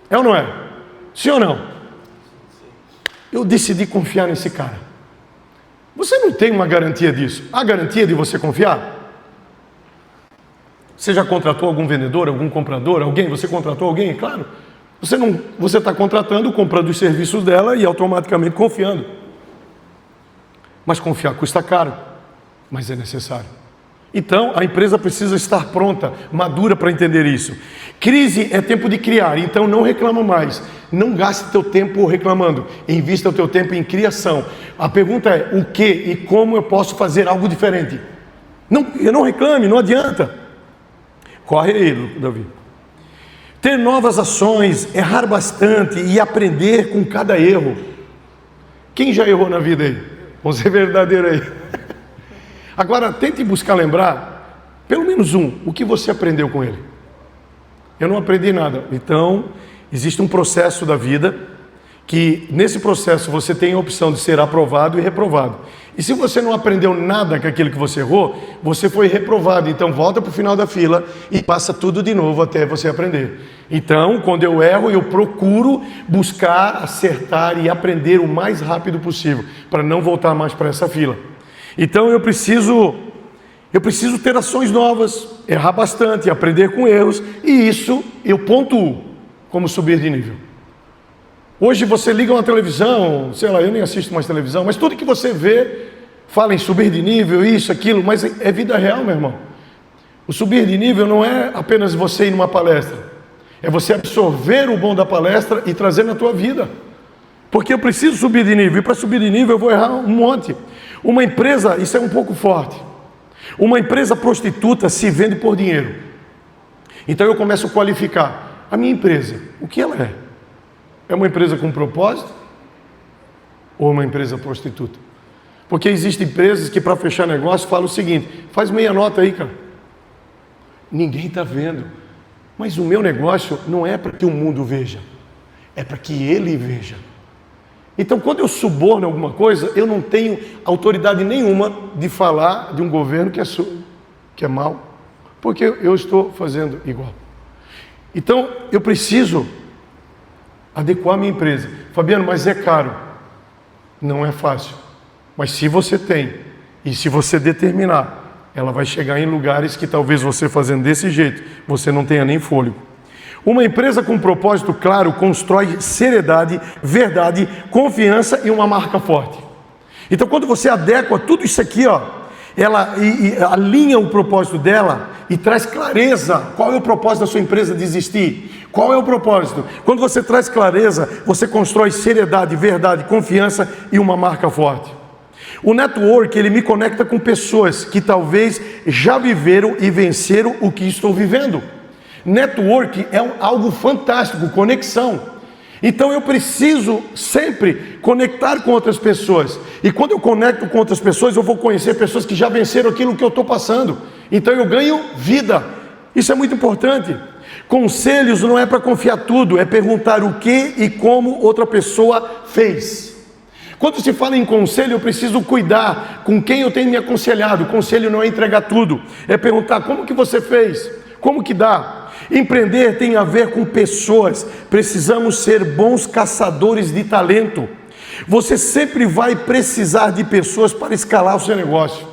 É ou não é? Sim ou não? Eu decidi confiar nesse cara. Você não tem uma garantia disso. Há garantia de você confiar? Você já contratou algum vendedor, algum comprador, alguém? Você contratou alguém? Claro. Você está contratando, comprando os serviços dela e automaticamente confiando. Mas confiar custa caro, mas é necessário. Então, a empresa precisa estar pronta, madura para entender isso. Crise é tempo de criar, então não reclama mais. Não gaste teu tempo reclamando. Invista o teu tempo em criação. A pergunta é, o que e como eu posso fazer algo diferente? Não reclame, não adianta. Corre aí, Davi. Ter novas ações, errar bastante e aprender com cada erro. Quem já errou na vida aí? Vamos ser verdadeiro aí. Agora, tente buscar lembrar, pelo menos o que você aprendeu com ele. Eu não aprendi nada. Então, existe um processo da vida, que nesse processo você tem a opção de ser aprovado e reprovado. E se você não aprendeu nada com aquilo que você errou, você foi reprovado. Então, volta para o final da fila e passa tudo de novo até você aprender. Então, quando eu erro, eu procuro buscar, acertar e aprender o mais rápido possível, para não voltar mais para essa fila. Então eu preciso ter ações novas, errar bastante, aprender com erros, e isso eu pontuo como subir de nível. Hoje você liga uma televisão, sei lá, eu nem assisto mais televisão, mas tudo que você vê fala em subir de nível, isso, aquilo, mas é vida real, meu irmão. O subir de nível não é apenas você ir numa palestra, é você absorver o bom da palestra e trazer na tua vida. Porque eu preciso subir de nível, e para subir de nível eu vou errar um monte. Uma empresa, isso é um pouco forte, uma empresa prostituta se vende por dinheiro. Então eu começo a qualificar a minha empresa, o que ela é? É uma empresa com propósito? Ou uma empresa prostituta? Porque existem empresas que para fechar negócio falam o seguinte, faz meia nota aí, cara. Ninguém está vendo. Mas o meu negócio não é para que o mundo veja, é para que ele veja. Então, quando eu suborno alguma coisa, eu não tenho autoridade nenhuma de falar de um governo que é mau, porque eu estou fazendo igual. Então, eu preciso adequar a minha empresa. Fabiano, mas é caro. Não é fácil. Mas se você tem, e se você determinar, ela vai chegar em lugares que talvez você fazendo desse jeito, você não tenha nem fôlego. Uma empresa com um propósito claro constrói seriedade, verdade, confiança e uma marca forte. Então, quando você adequa tudo isso aqui, ela alinha o propósito dela e traz clareza. Qual é o propósito da sua empresa de existir? Qual é o propósito? Quando você traz clareza, você constrói seriedade, verdade, confiança e uma marca forte. O network, ele me conecta com pessoas que talvez já viveram e venceram o que estou vivendo. Network é algo fantástico, conexão. Então eu preciso sempre conectar com outras pessoas. E quando eu conecto com outras pessoas, eu vou conhecer pessoas que já venceram aquilo que eu estou passando. Então eu ganho vida. Isso é muito importante. Conselhos não é para confiar tudo, é perguntar o que e como outra pessoa fez. Quando se fala em conselho, eu preciso cuidar com quem eu tenho me aconselhado. Conselho não é entregar tudo, é perguntar como que você fez, como que dá. Empreender tem a ver com pessoas. Precisamos ser bons caçadores de talento. Você sempre vai precisar de pessoas para escalar o seu negócio.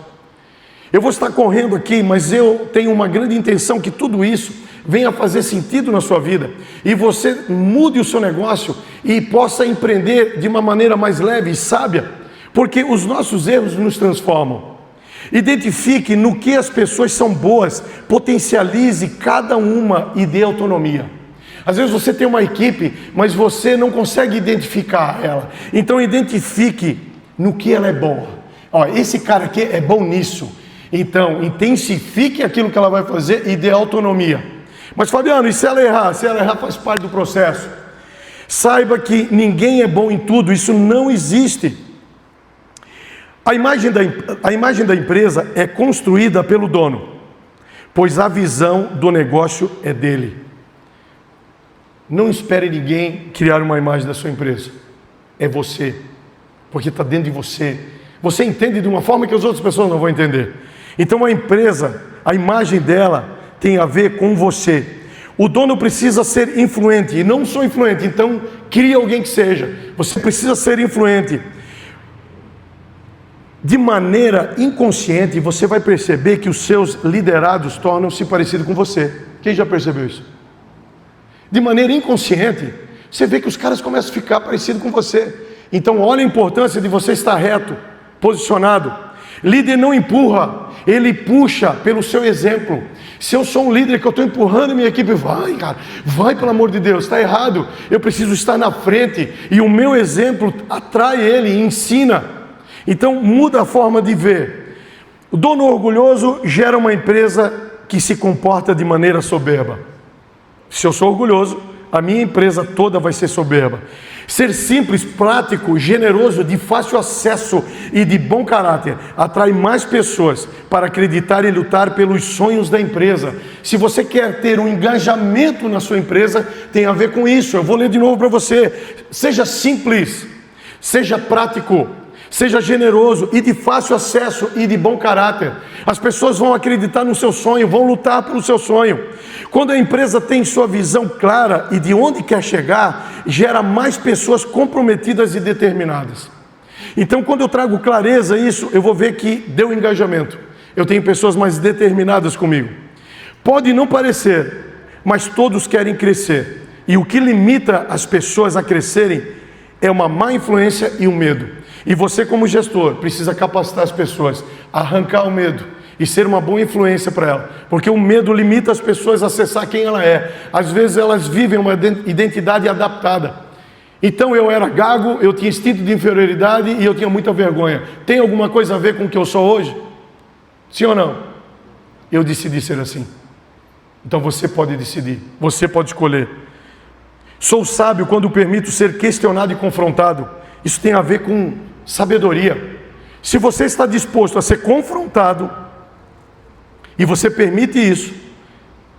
Eu vou estar correndo aqui, mas eu tenho uma grande intenção que tudo isso venha fazer sentido na sua vida e você mude o seu negócio e possa empreender de uma maneira mais leve e sábia, porque os nossos erros nos transformam. Identifique no que as pessoas são boas, potencialize cada uma e dê autonomia. Às vezes você tem uma equipe, mas você não consegue identificar ela. Então identifique no que ela é boa. Esse cara aqui é bom nisso. Então intensifique aquilo que ela vai fazer e dê autonomia. Mas Fabiano, e se ela errar? Se ela errar faz parte do processo. Saiba que ninguém é bom em tudo, isso não existe. A imagem da empresa é construída pelo dono, pois a visão do negócio é dele. Não espere ninguém criar uma imagem da sua empresa. É você, porque está dentro de você. Você entende de uma forma que as outras pessoas não vão entender. Então a empresa, a imagem dela tem a ver com você. O dono precisa ser influente, e não sou influente, então crie alguém que seja. Você precisa ser influente. De maneira inconsciente, você vai perceber que os seus liderados tornam-se parecidos com você. Quem já percebeu isso? De maneira inconsciente, você vê que os caras começam a ficar parecidos com você. Então olha a importância de você estar reto, posicionado. Líder não empurra, ele puxa pelo seu exemplo. Se eu sou um líder que eu estou empurrando minha equipe, vai cara, vai pelo amor de Deus, está errado. Eu preciso estar na frente e o meu exemplo atrai ele, ensina. Então muda a forma de ver. O dono orgulhoso gera uma empresa que se comporta de maneira soberba. Se eu sou orgulhoso, a minha empresa toda vai ser soberba. Ser simples, prático, generoso, de fácil acesso e de bom caráter atrai mais pessoas para acreditar e lutar pelos sonhos da empresa. Se você quer ter um engajamento na sua empresa, tem a ver com isso. Eu vou ler de novo para você. Seja simples, seja prático, seja generoso e de fácil acesso e de bom caráter. As pessoas vão acreditar no seu sonho, vão lutar pelo seu sonho. Quando a empresa tem sua visão clara e de onde quer chegar, gera mais pessoas comprometidas e determinadas. Então, quando eu trago clareza a isso, eu vou ver que deu engajamento. Eu tenho pessoas mais determinadas comigo. Pode não parecer, mas todos querem crescer. E o que limita as pessoas a crescerem é uma má influência e o medo. E você, como gestor, precisa capacitar as pessoas, arrancar o medo e ser uma boa influência para ela. Porque o medo limita as pessoas a acessar quem ela é. Às vezes elas vivem uma identidade adaptada. Então eu era gago, eu tinha instinto de inferioridade e eu tinha muita vergonha. Tem alguma coisa a ver com o que eu sou hoje? Sim ou não? Eu decidi ser assim. Então você pode decidir, você pode escolher. Sou sábio quando permito ser questionado e confrontado. Isso tem a ver com sabedoria. Se você está disposto a ser confrontado e você permite isso,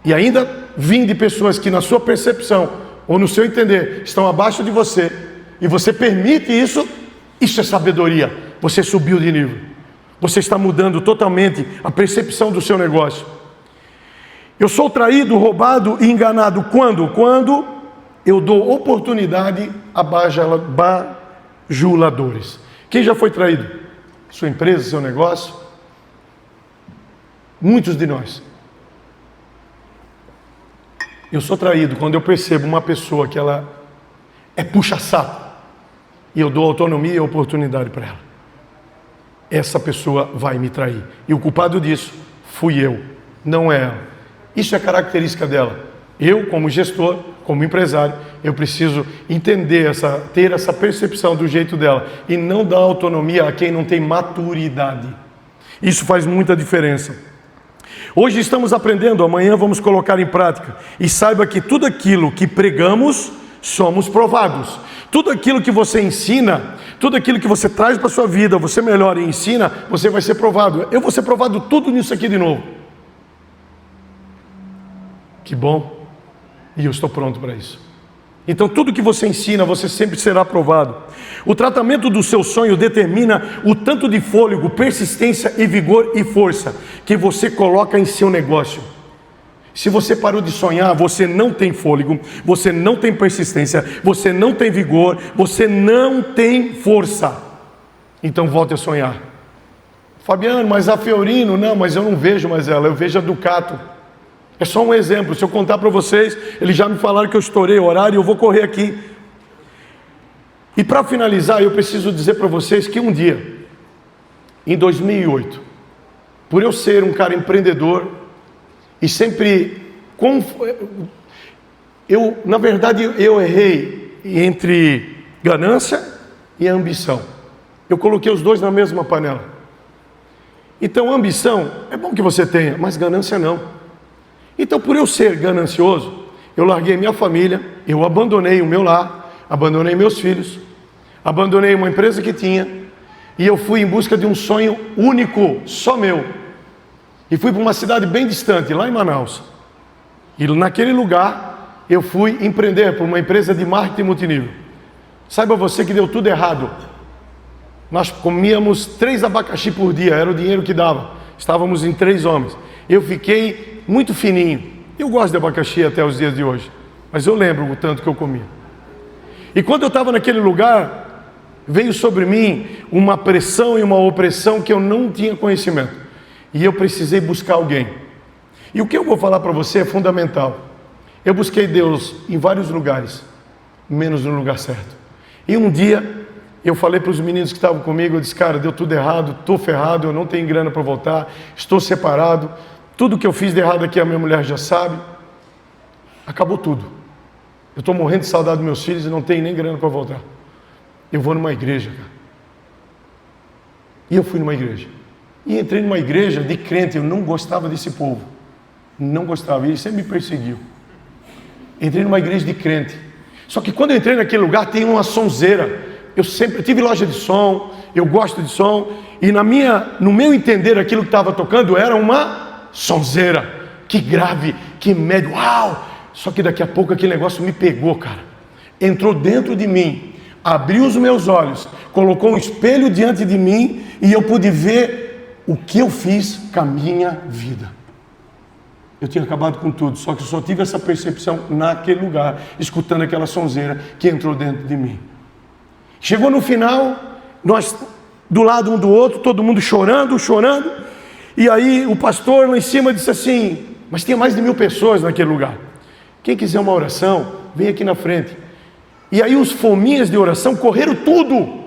e ainda vem de pessoas que na sua percepção ou no seu entender estão abaixo de você, e você permite isso, isso é sabedoria. Você subiu de nível. Você está mudando totalmente a percepção do seu negócio. Eu sou traído, roubado e enganado. Quando? Quando eu dou oportunidade a bajuladores. Quem já foi traído? Sua empresa, seu negócio? Muitos de nós. Eu sou traído quando eu percebo uma pessoa que ela é puxa-saco e eu dou autonomia e oportunidade para ela. Essa pessoa vai me trair. E o culpado disso fui eu, não é ela. Isso é característica dela. Eu, como gestor, como empresário, eu preciso entender, ter essa percepção do jeito dela e não dar autonomia a quem não tem maturidade. Isso faz muita diferença. Hoje estamos aprendendo, amanhã vamos colocar em prática. E saiba que tudo aquilo que pregamos, somos provados. Tudo aquilo que você ensina, tudo aquilo que você traz para a sua vida, você melhora e ensina, você vai ser provado. Eu vou ser provado tudo nisso aqui de novo. Que bom. E eu estou pronto para isso. Então tudo que você ensina, você sempre será aprovado. O tratamento do seu sonho determina o tanto de fôlego, persistência e vigor e força que você coloca em seu negócio. Se você parou de sonhar, você não tem fôlego, você não tem persistência, você não tem vigor, você não tem força. Então volte a sonhar. Fabiano, mas a Fiorino, não, mas eu não vejo mais ela, eu vejo a Ducato. É só um exemplo, se eu contar para vocês, eles já me falaram que eu estourei o horário e eu vou correr aqui. E para finalizar, eu preciso dizer para vocês que um dia, em 2008, por eu ser um cara empreendedor e sempre, na verdade, eu errei entre ganância e ambição. Eu coloquei os dois na mesma panela. Então, ambição, é bom que você tenha, mas ganância não. Então, por eu ser ganancioso, eu larguei minha família, eu abandonei o meu lar, abandonei meus filhos, abandonei uma empresa que tinha, e eu fui em busca de um sonho único, só meu. E fui para uma cidade bem distante, lá em Manaus. E naquele lugar, eu fui empreender por uma empresa de marketing multinível. Saiba você que deu tudo errado. Nós comíamos 3 abacaxi por dia, era o dinheiro que dava. Estávamos em 3 homens. Eu fiquei muito fininho. Eu gosto de abacaxi até os dias de hoje, mas eu lembro o tanto que eu comia. E quando eu estava naquele lugar, veio sobre mim uma pressão e uma opressão que eu não tinha conhecimento. E eu precisei buscar alguém. E o que eu vou falar para você é fundamental. Eu busquei Deus em vários lugares, menos no lugar certo. E um dia, eu falei para os meninos que estavam comigo, eu disse, cara, deu tudo errado, estou ferrado, eu não tenho grana para voltar, estou separado, tudo que eu fiz de errado aqui a minha mulher já sabe, acabou tudo. Eu estou morrendo de saudade dos meus filhos e não tenho nem grana para voltar. Eu vou numa igreja, cara. E eu fui numa igreja. E entrei numa igreja de crente, eu não gostava desse povo. Não gostava, e ele sempre me perseguiu. Entrei numa igreja de crente. Só que quando eu entrei naquele lugar, tem uma sonzeira. Eu sempre tive loja de som, eu gosto de som, e no meu entender, aquilo que estava tocando era uma sonzeira. Que grave, que médio, uau! Só que daqui a pouco aquele negócio me pegou, cara. Entrou dentro de mim, abriu os meus olhos, colocou um espelho diante de mim e eu pude ver o que eu fiz com a minha vida. Eu tinha acabado com tudo, só que eu só tive essa percepção naquele lugar, escutando aquela sonzeira que entrou dentro de mim. Chegou no final, nós do lado um do outro, todo mundo chorando, e aí o pastor lá em cima disse assim, mas tinha mais de 1000 pessoas naquele lugar. Quem quiser uma oração, vem aqui na frente. E aí os fominhas de oração correram tudo.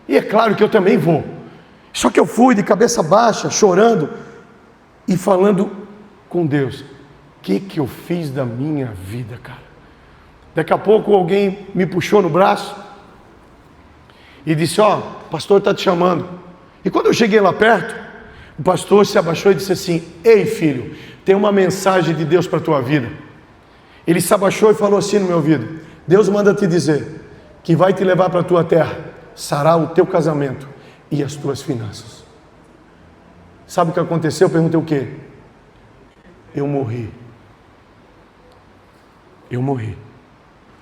E é claro que eu também vou. Só que eu fui de cabeça baixa, chorando e falando com Deus. O que eu fiz da minha vida, cara? Daqui a pouco alguém me puxou no braço e disse, ó, o pastor está te chamando. E quando eu cheguei lá perto, o pastor se abaixou e disse assim, ei filho, tem uma mensagem de Deus para a tua vida. Ele se abaixou e falou assim no meu ouvido, Deus manda te dizer que vai te levar para a tua terra, sarar o teu casamento e as tuas finanças. Sabe o que aconteceu? Eu perguntei o quê? Eu morri. Eu morri.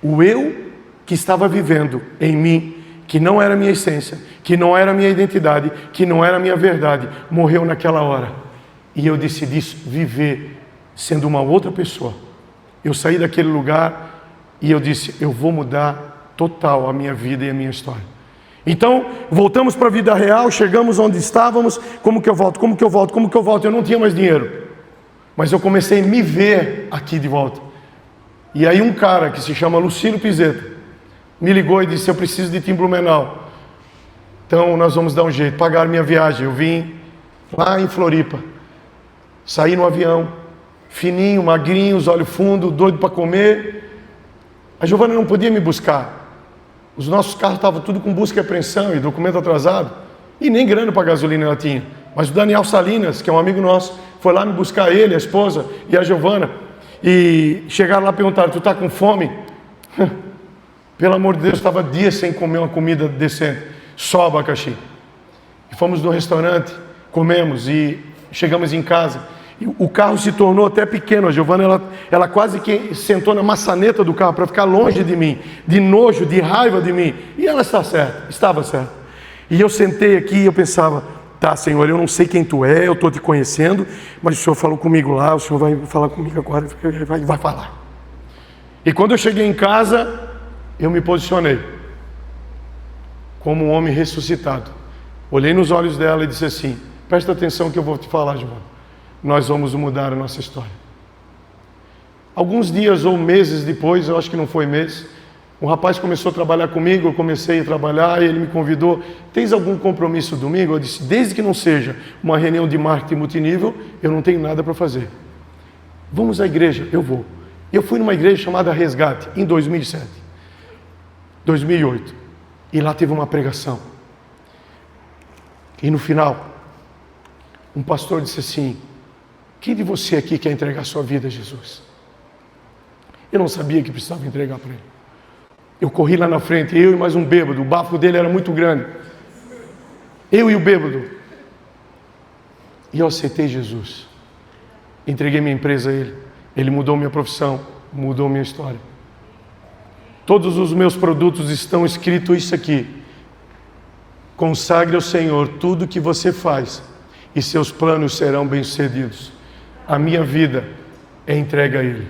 O eu que estava vivendo em mim, que não era a minha essência, que não era a minha identidade, que não era a minha verdade, morreu naquela hora. E eu decidi viver sendo uma outra pessoa. Eu saí daquele lugar e eu disse, eu vou mudar total a minha vida e a minha história. Então, voltamos para a vida real, chegamos onde estávamos, como que eu volto? Eu não tinha mais dinheiro, mas eu comecei a me ver aqui de volta. E aí um cara que se chama Lucílio Pizeta me ligou e disse, eu preciso de ti em Blumenau. Então nós vamos dar um jeito, pagar minha viagem. Eu vim lá em Floripa, saí no avião, fininho, magrinho, os olhos fundos, doido para comer. A Giovana não podia me buscar. Os nossos carros estavam tudo com busca e apreensão e documento atrasado. E nem grana para gasolina ela tinha. Mas o Daniel Salinas, que é um amigo nosso, foi lá me buscar ele, a esposa e a Giovana. E chegaram lá e perguntaram, tu está com fome? Pelo amor de Deus, estava dias sem comer uma comida decente. Só abacaxi. E fomos no restaurante, comemos e chegamos em casa. E o carro se tornou até pequeno. A Giovana, ela quase que sentou na maçaneta do carro para ficar longe de mim, de nojo, de raiva de mim. E ela está certa, estava certa. E eu sentei aqui e eu pensava, tá, Senhor, eu não sei quem tu é, eu estou te conhecendo, mas o Senhor falou comigo lá, o Senhor vai falar comigo agora, vai falar. E quando eu cheguei em casa, eu me posicionei como um homem ressuscitado. Olhei nos olhos dela e disse assim, presta atenção que eu vou te falar, Giovana. Nós vamos mudar a nossa história. Alguns dias ou meses depois, eu acho que não foi mês, um rapaz começou a trabalhar comigo, eu comecei a trabalhar e ele me convidou, tens algum compromisso domingo? Eu disse, desde que não seja uma reunião de marketing multinível, eu não tenho nada para fazer. Vamos à igreja? Eu vou. Eu fui numa igreja chamada Resgate, em 2007, 2008, e lá teve uma pregação. E no final, um pastor disse assim, quem de você aqui quer entregar sua vida a Jesus? Eu não sabia que precisava entregar para ele. Eu corri lá na frente, eu e mais um bêbado, o bafo dele era muito grande. Eu e o bêbado. E eu aceitei Jesus. Entreguei minha empresa a ele. Ele mudou minha profissão, mudou minha história. Todos os meus produtos estão escrito isso aqui. Consagre ao Senhor tudo que você faz e seus planos serão bem-sucedidos. A minha vida é entregue a Ele.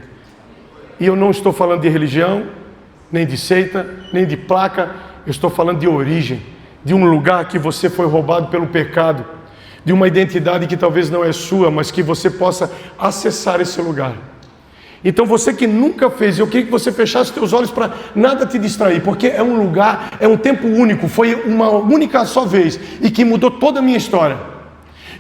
E eu não estou falando de religião, nem de seita, nem de placa. Eu estou falando de origem, de um lugar que você foi roubado pelo pecado, de uma identidade que talvez não é sua, mas que você possa acessar esse lugar. Então você que nunca fez, eu queria que você fechasse os teus olhos para nada te distrair, porque é um lugar, é um tempo único, foi uma única só vez e que mudou toda a minha história.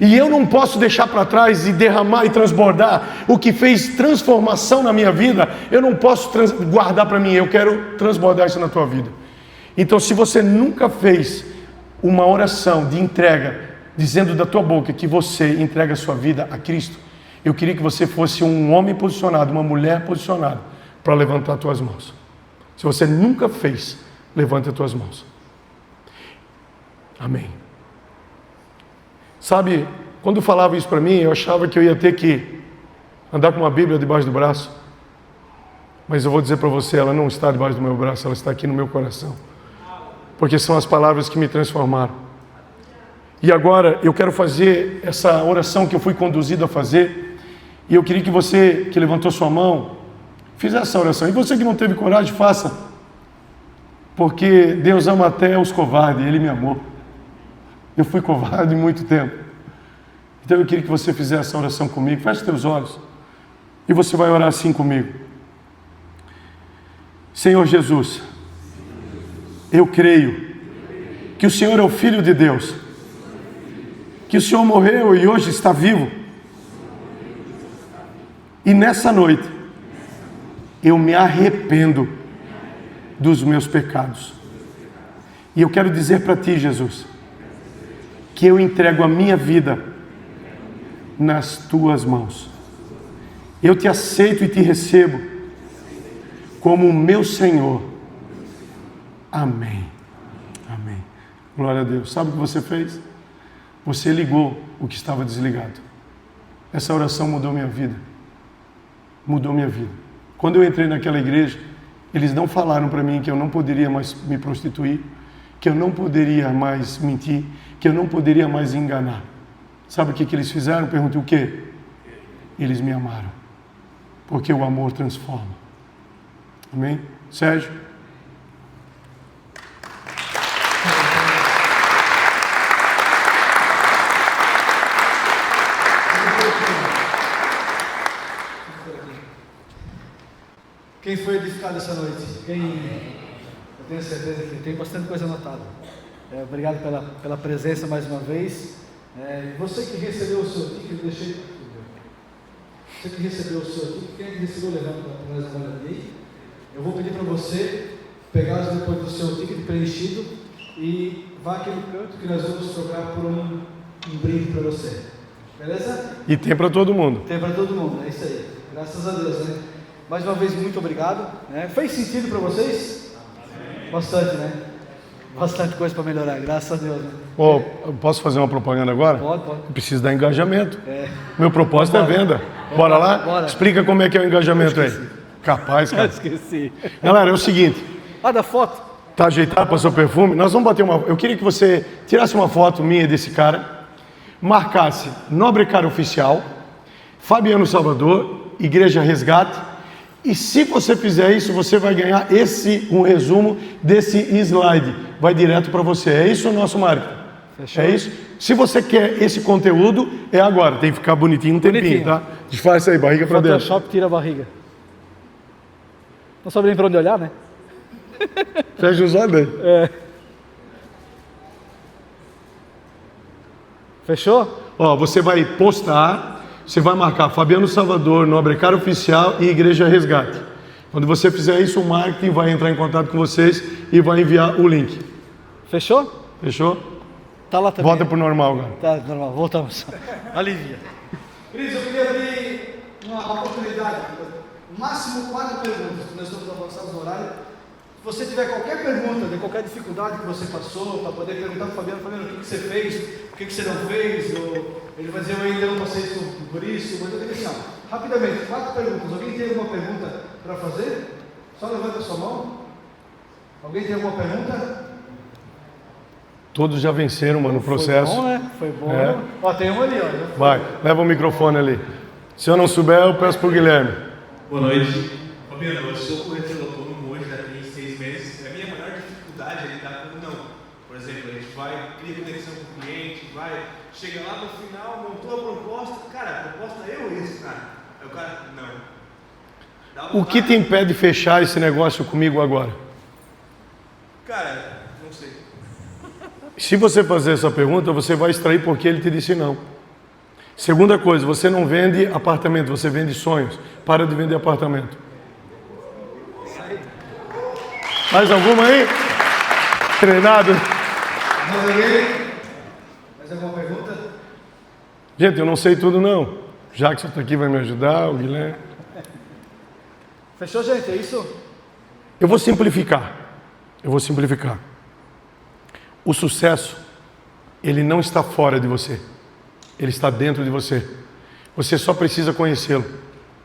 E eu não posso deixar para trás e derramar e transbordar o que fez transformação na minha vida. Eu não posso guardar para mim, eu quero transbordar isso na tua vida. Então se você nunca fez uma oração de entrega, dizendo da tua boca que você entrega a sua vida a Cristo, eu queria que você fosse um homem posicionado, uma mulher posicionada, para levantar as tuas mãos. Se você nunca fez, levante as tuas mãos. Amém. Sabe, quando falava isso para mim, eu achava que eu ia ter que andar com uma Bíblia debaixo do braço. Mas eu vou dizer para você, ela não está debaixo do meu braço, ela está aqui no meu coração. Porque são as palavras que me transformaram. E agora eu quero fazer essa oração que eu fui conduzido a fazer. E eu queria que você, que levantou sua mão, fizesse essa oração. E você que não teve coragem, faça. Porque Deus ama até os covardes, Ele me amou. Eu fui covarde muito tempo. Então eu queria que você fizesse essa oração comigo. Feche teus olhos. E você vai orar assim comigo. Senhor Jesus, eu creio que o Senhor é o Filho de Deus. Que o Senhor morreu e hoje está vivo. E nessa noite, eu me arrependo dos meus pecados. E eu quero dizer para ti, Jesus, que eu entrego a minha vida nas tuas mãos. Eu te aceito e te recebo como o meu Senhor. Amém. Amém. Glória a Deus. Sabe o que você fez? Você ligou o que estava desligado. Essa oração mudou minha vida. Mudou minha vida. Quando eu entrei naquela igreja, eles não falaram para mim que eu não poderia mais me prostituir, que eu não poderia mais mentir, que eu não poderia mais enganar. Sabe o que eles fizeram? Perguntei o quê? Eles me amaram. porque o amor transforma. Amém? Sérgio? Quem foi edificado essa noite? Eu tenho certeza que tem bastante coisa anotada. Obrigado pela presença mais uma vez. Você que recebeu o seu ticket, você que recebeu o seu ticket, quem recebeu, levanta para nós agora ali. Eu vou pedir para você pegar depois do seu ticket preenchido e vá àquele canto que nós vamos trocar por um brinde para você. Beleza? E tem para todo mundo. Tem para todo mundo, é isso aí. Graças a Deus, né? Mais uma vez, muito obrigado. Fez sentido para vocês? Bastante, né? Bastante coisa para melhorar, graças a Deus. Né? Posso fazer uma propaganda agora? Pode. Eu preciso dar engajamento. Meu propósito é venda. Bora lá? Bora. Explica como é que é o engajamento aí. Capaz, cara. Esqueci. Galera, é o seguinte. Da foto. Tá ajeitado para o seu perfume? Nós vamos bater uma... Eu queria que você tirasse uma foto minha desse cara, marcasse Nobre Cara Oficial, Fabiano Salvador, Igreja Resgate. E se você fizer isso, você vai ganhar um resumo desse slide. Vai direto para você. É isso o nosso marketing. Fechou? É isso? Se você quer esse conteúdo, é agora. Tem que ficar bonitinho um tempinho, tá? Disfarça aí, barriga para dentro. Photoshop tira a barriga. Não sabe nem para onde olhar, né? Fecha os olhos aí. Fechou? Você vai postar... Você vai marcar Fabiano Salvador, Nobre Cara Oficial e Igreja Resgate. Quando você fizer isso, o marketing vai entrar em contato com vocês e vai enviar o link. Fechou? Fechou? Tá lá também. Volta pro normal, cara. Tá normal, voltamos. Alivia. Cris, eu queria abrir uma oportunidade. Máximo 4 perguntas, nós estamos avançados no horário. Se você tiver qualquer pergunta, de qualquer dificuldade que você passou, para poder perguntar para o Fabiano, o que você fez, o que você não fez, ele vai dizer, eu ainda não passei por isso, mas eu digo assim, rapidamente, 4 perguntas. Alguém tem alguma pergunta para fazer? Só levanta a sua mão. Alguém tem alguma pergunta? Todos já venceram, mano, no processo. Foi bom, né? Foi bom. Tem um ali, ó. Vai, leva o microfone ali. Se eu não souber, eu peço pro Guilherme. Boa noite. Fabiano, eu sou corretor autônomo hoje, já tem 6 meses. A minha maior dificuldade é lidar com não. Por exemplo, a gente cria conexão com o cliente, chega lá no final, montou a proposta. Cara, a proposta é isso, cara. Aí o cara, não. O que te impede de fechar esse negócio comigo agora? Cara, não sei. Se você fazer essa pergunta, você vai extrair porque ele te disse não. Segunda coisa, você não vende apartamento, você vende sonhos. Para de vender apartamento. Mais alguma aí? Treinado? Mais alguma pergunta? Gente, eu não sei tudo não. Jackson está aqui, vai me ajudar, o Guilherme. Fechou, gente? É isso? Eu vou simplificar. O sucesso, ele não está fora de você. Ele está dentro de você. Você só precisa conhecê-lo.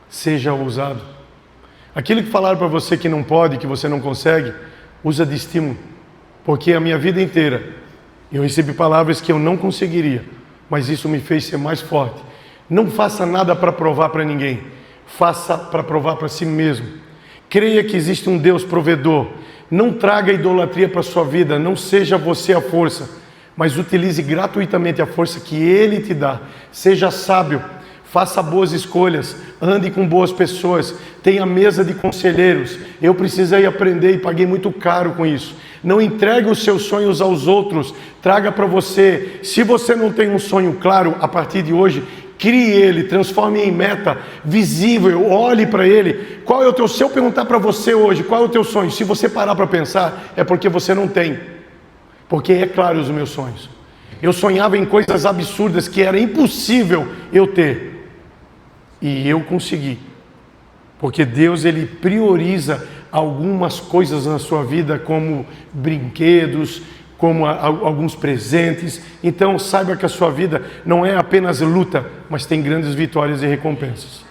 Seja ousado. Aquilo que falaram para você que não pode, que você não consegue, usa de estímulo. Porque a minha vida inteira eu recebi palavras que eu não conseguiria, mas isso me fez ser mais forte. Não faça nada para provar para ninguém. Faça para provar para si mesmo. Creia que existe um Deus provedor. Não traga idolatria para a sua vida. Não seja você a força, mas utilize gratuitamente a força que Ele te dá. Seja sábio. Faça boas escolhas, ande com boas pessoas, tenha mesa de conselheiros. Eu precisei aprender e paguei muito caro com isso. Não entregue os seus sonhos aos outros, traga para você. Se você não tem um sonho claro, a partir de hoje, crie ele, transforme em meta, visível, olhe para ele. Qual é o teu? Se eu perguntar para você hoje, qual é o teu sonho? Se você parar para pensar, é porque você não tem. Porque é claro os meus sonhos. Eu sonhava em coisas absurdas que era impossível eu ter. E eu consegui, porque Deus ele prioriza algumas coisas na sua vida, como brinquedos, como alguns presentes. Então saiba que a sua vida não é apenas luta, mas tem grandes vitórias e recompensas.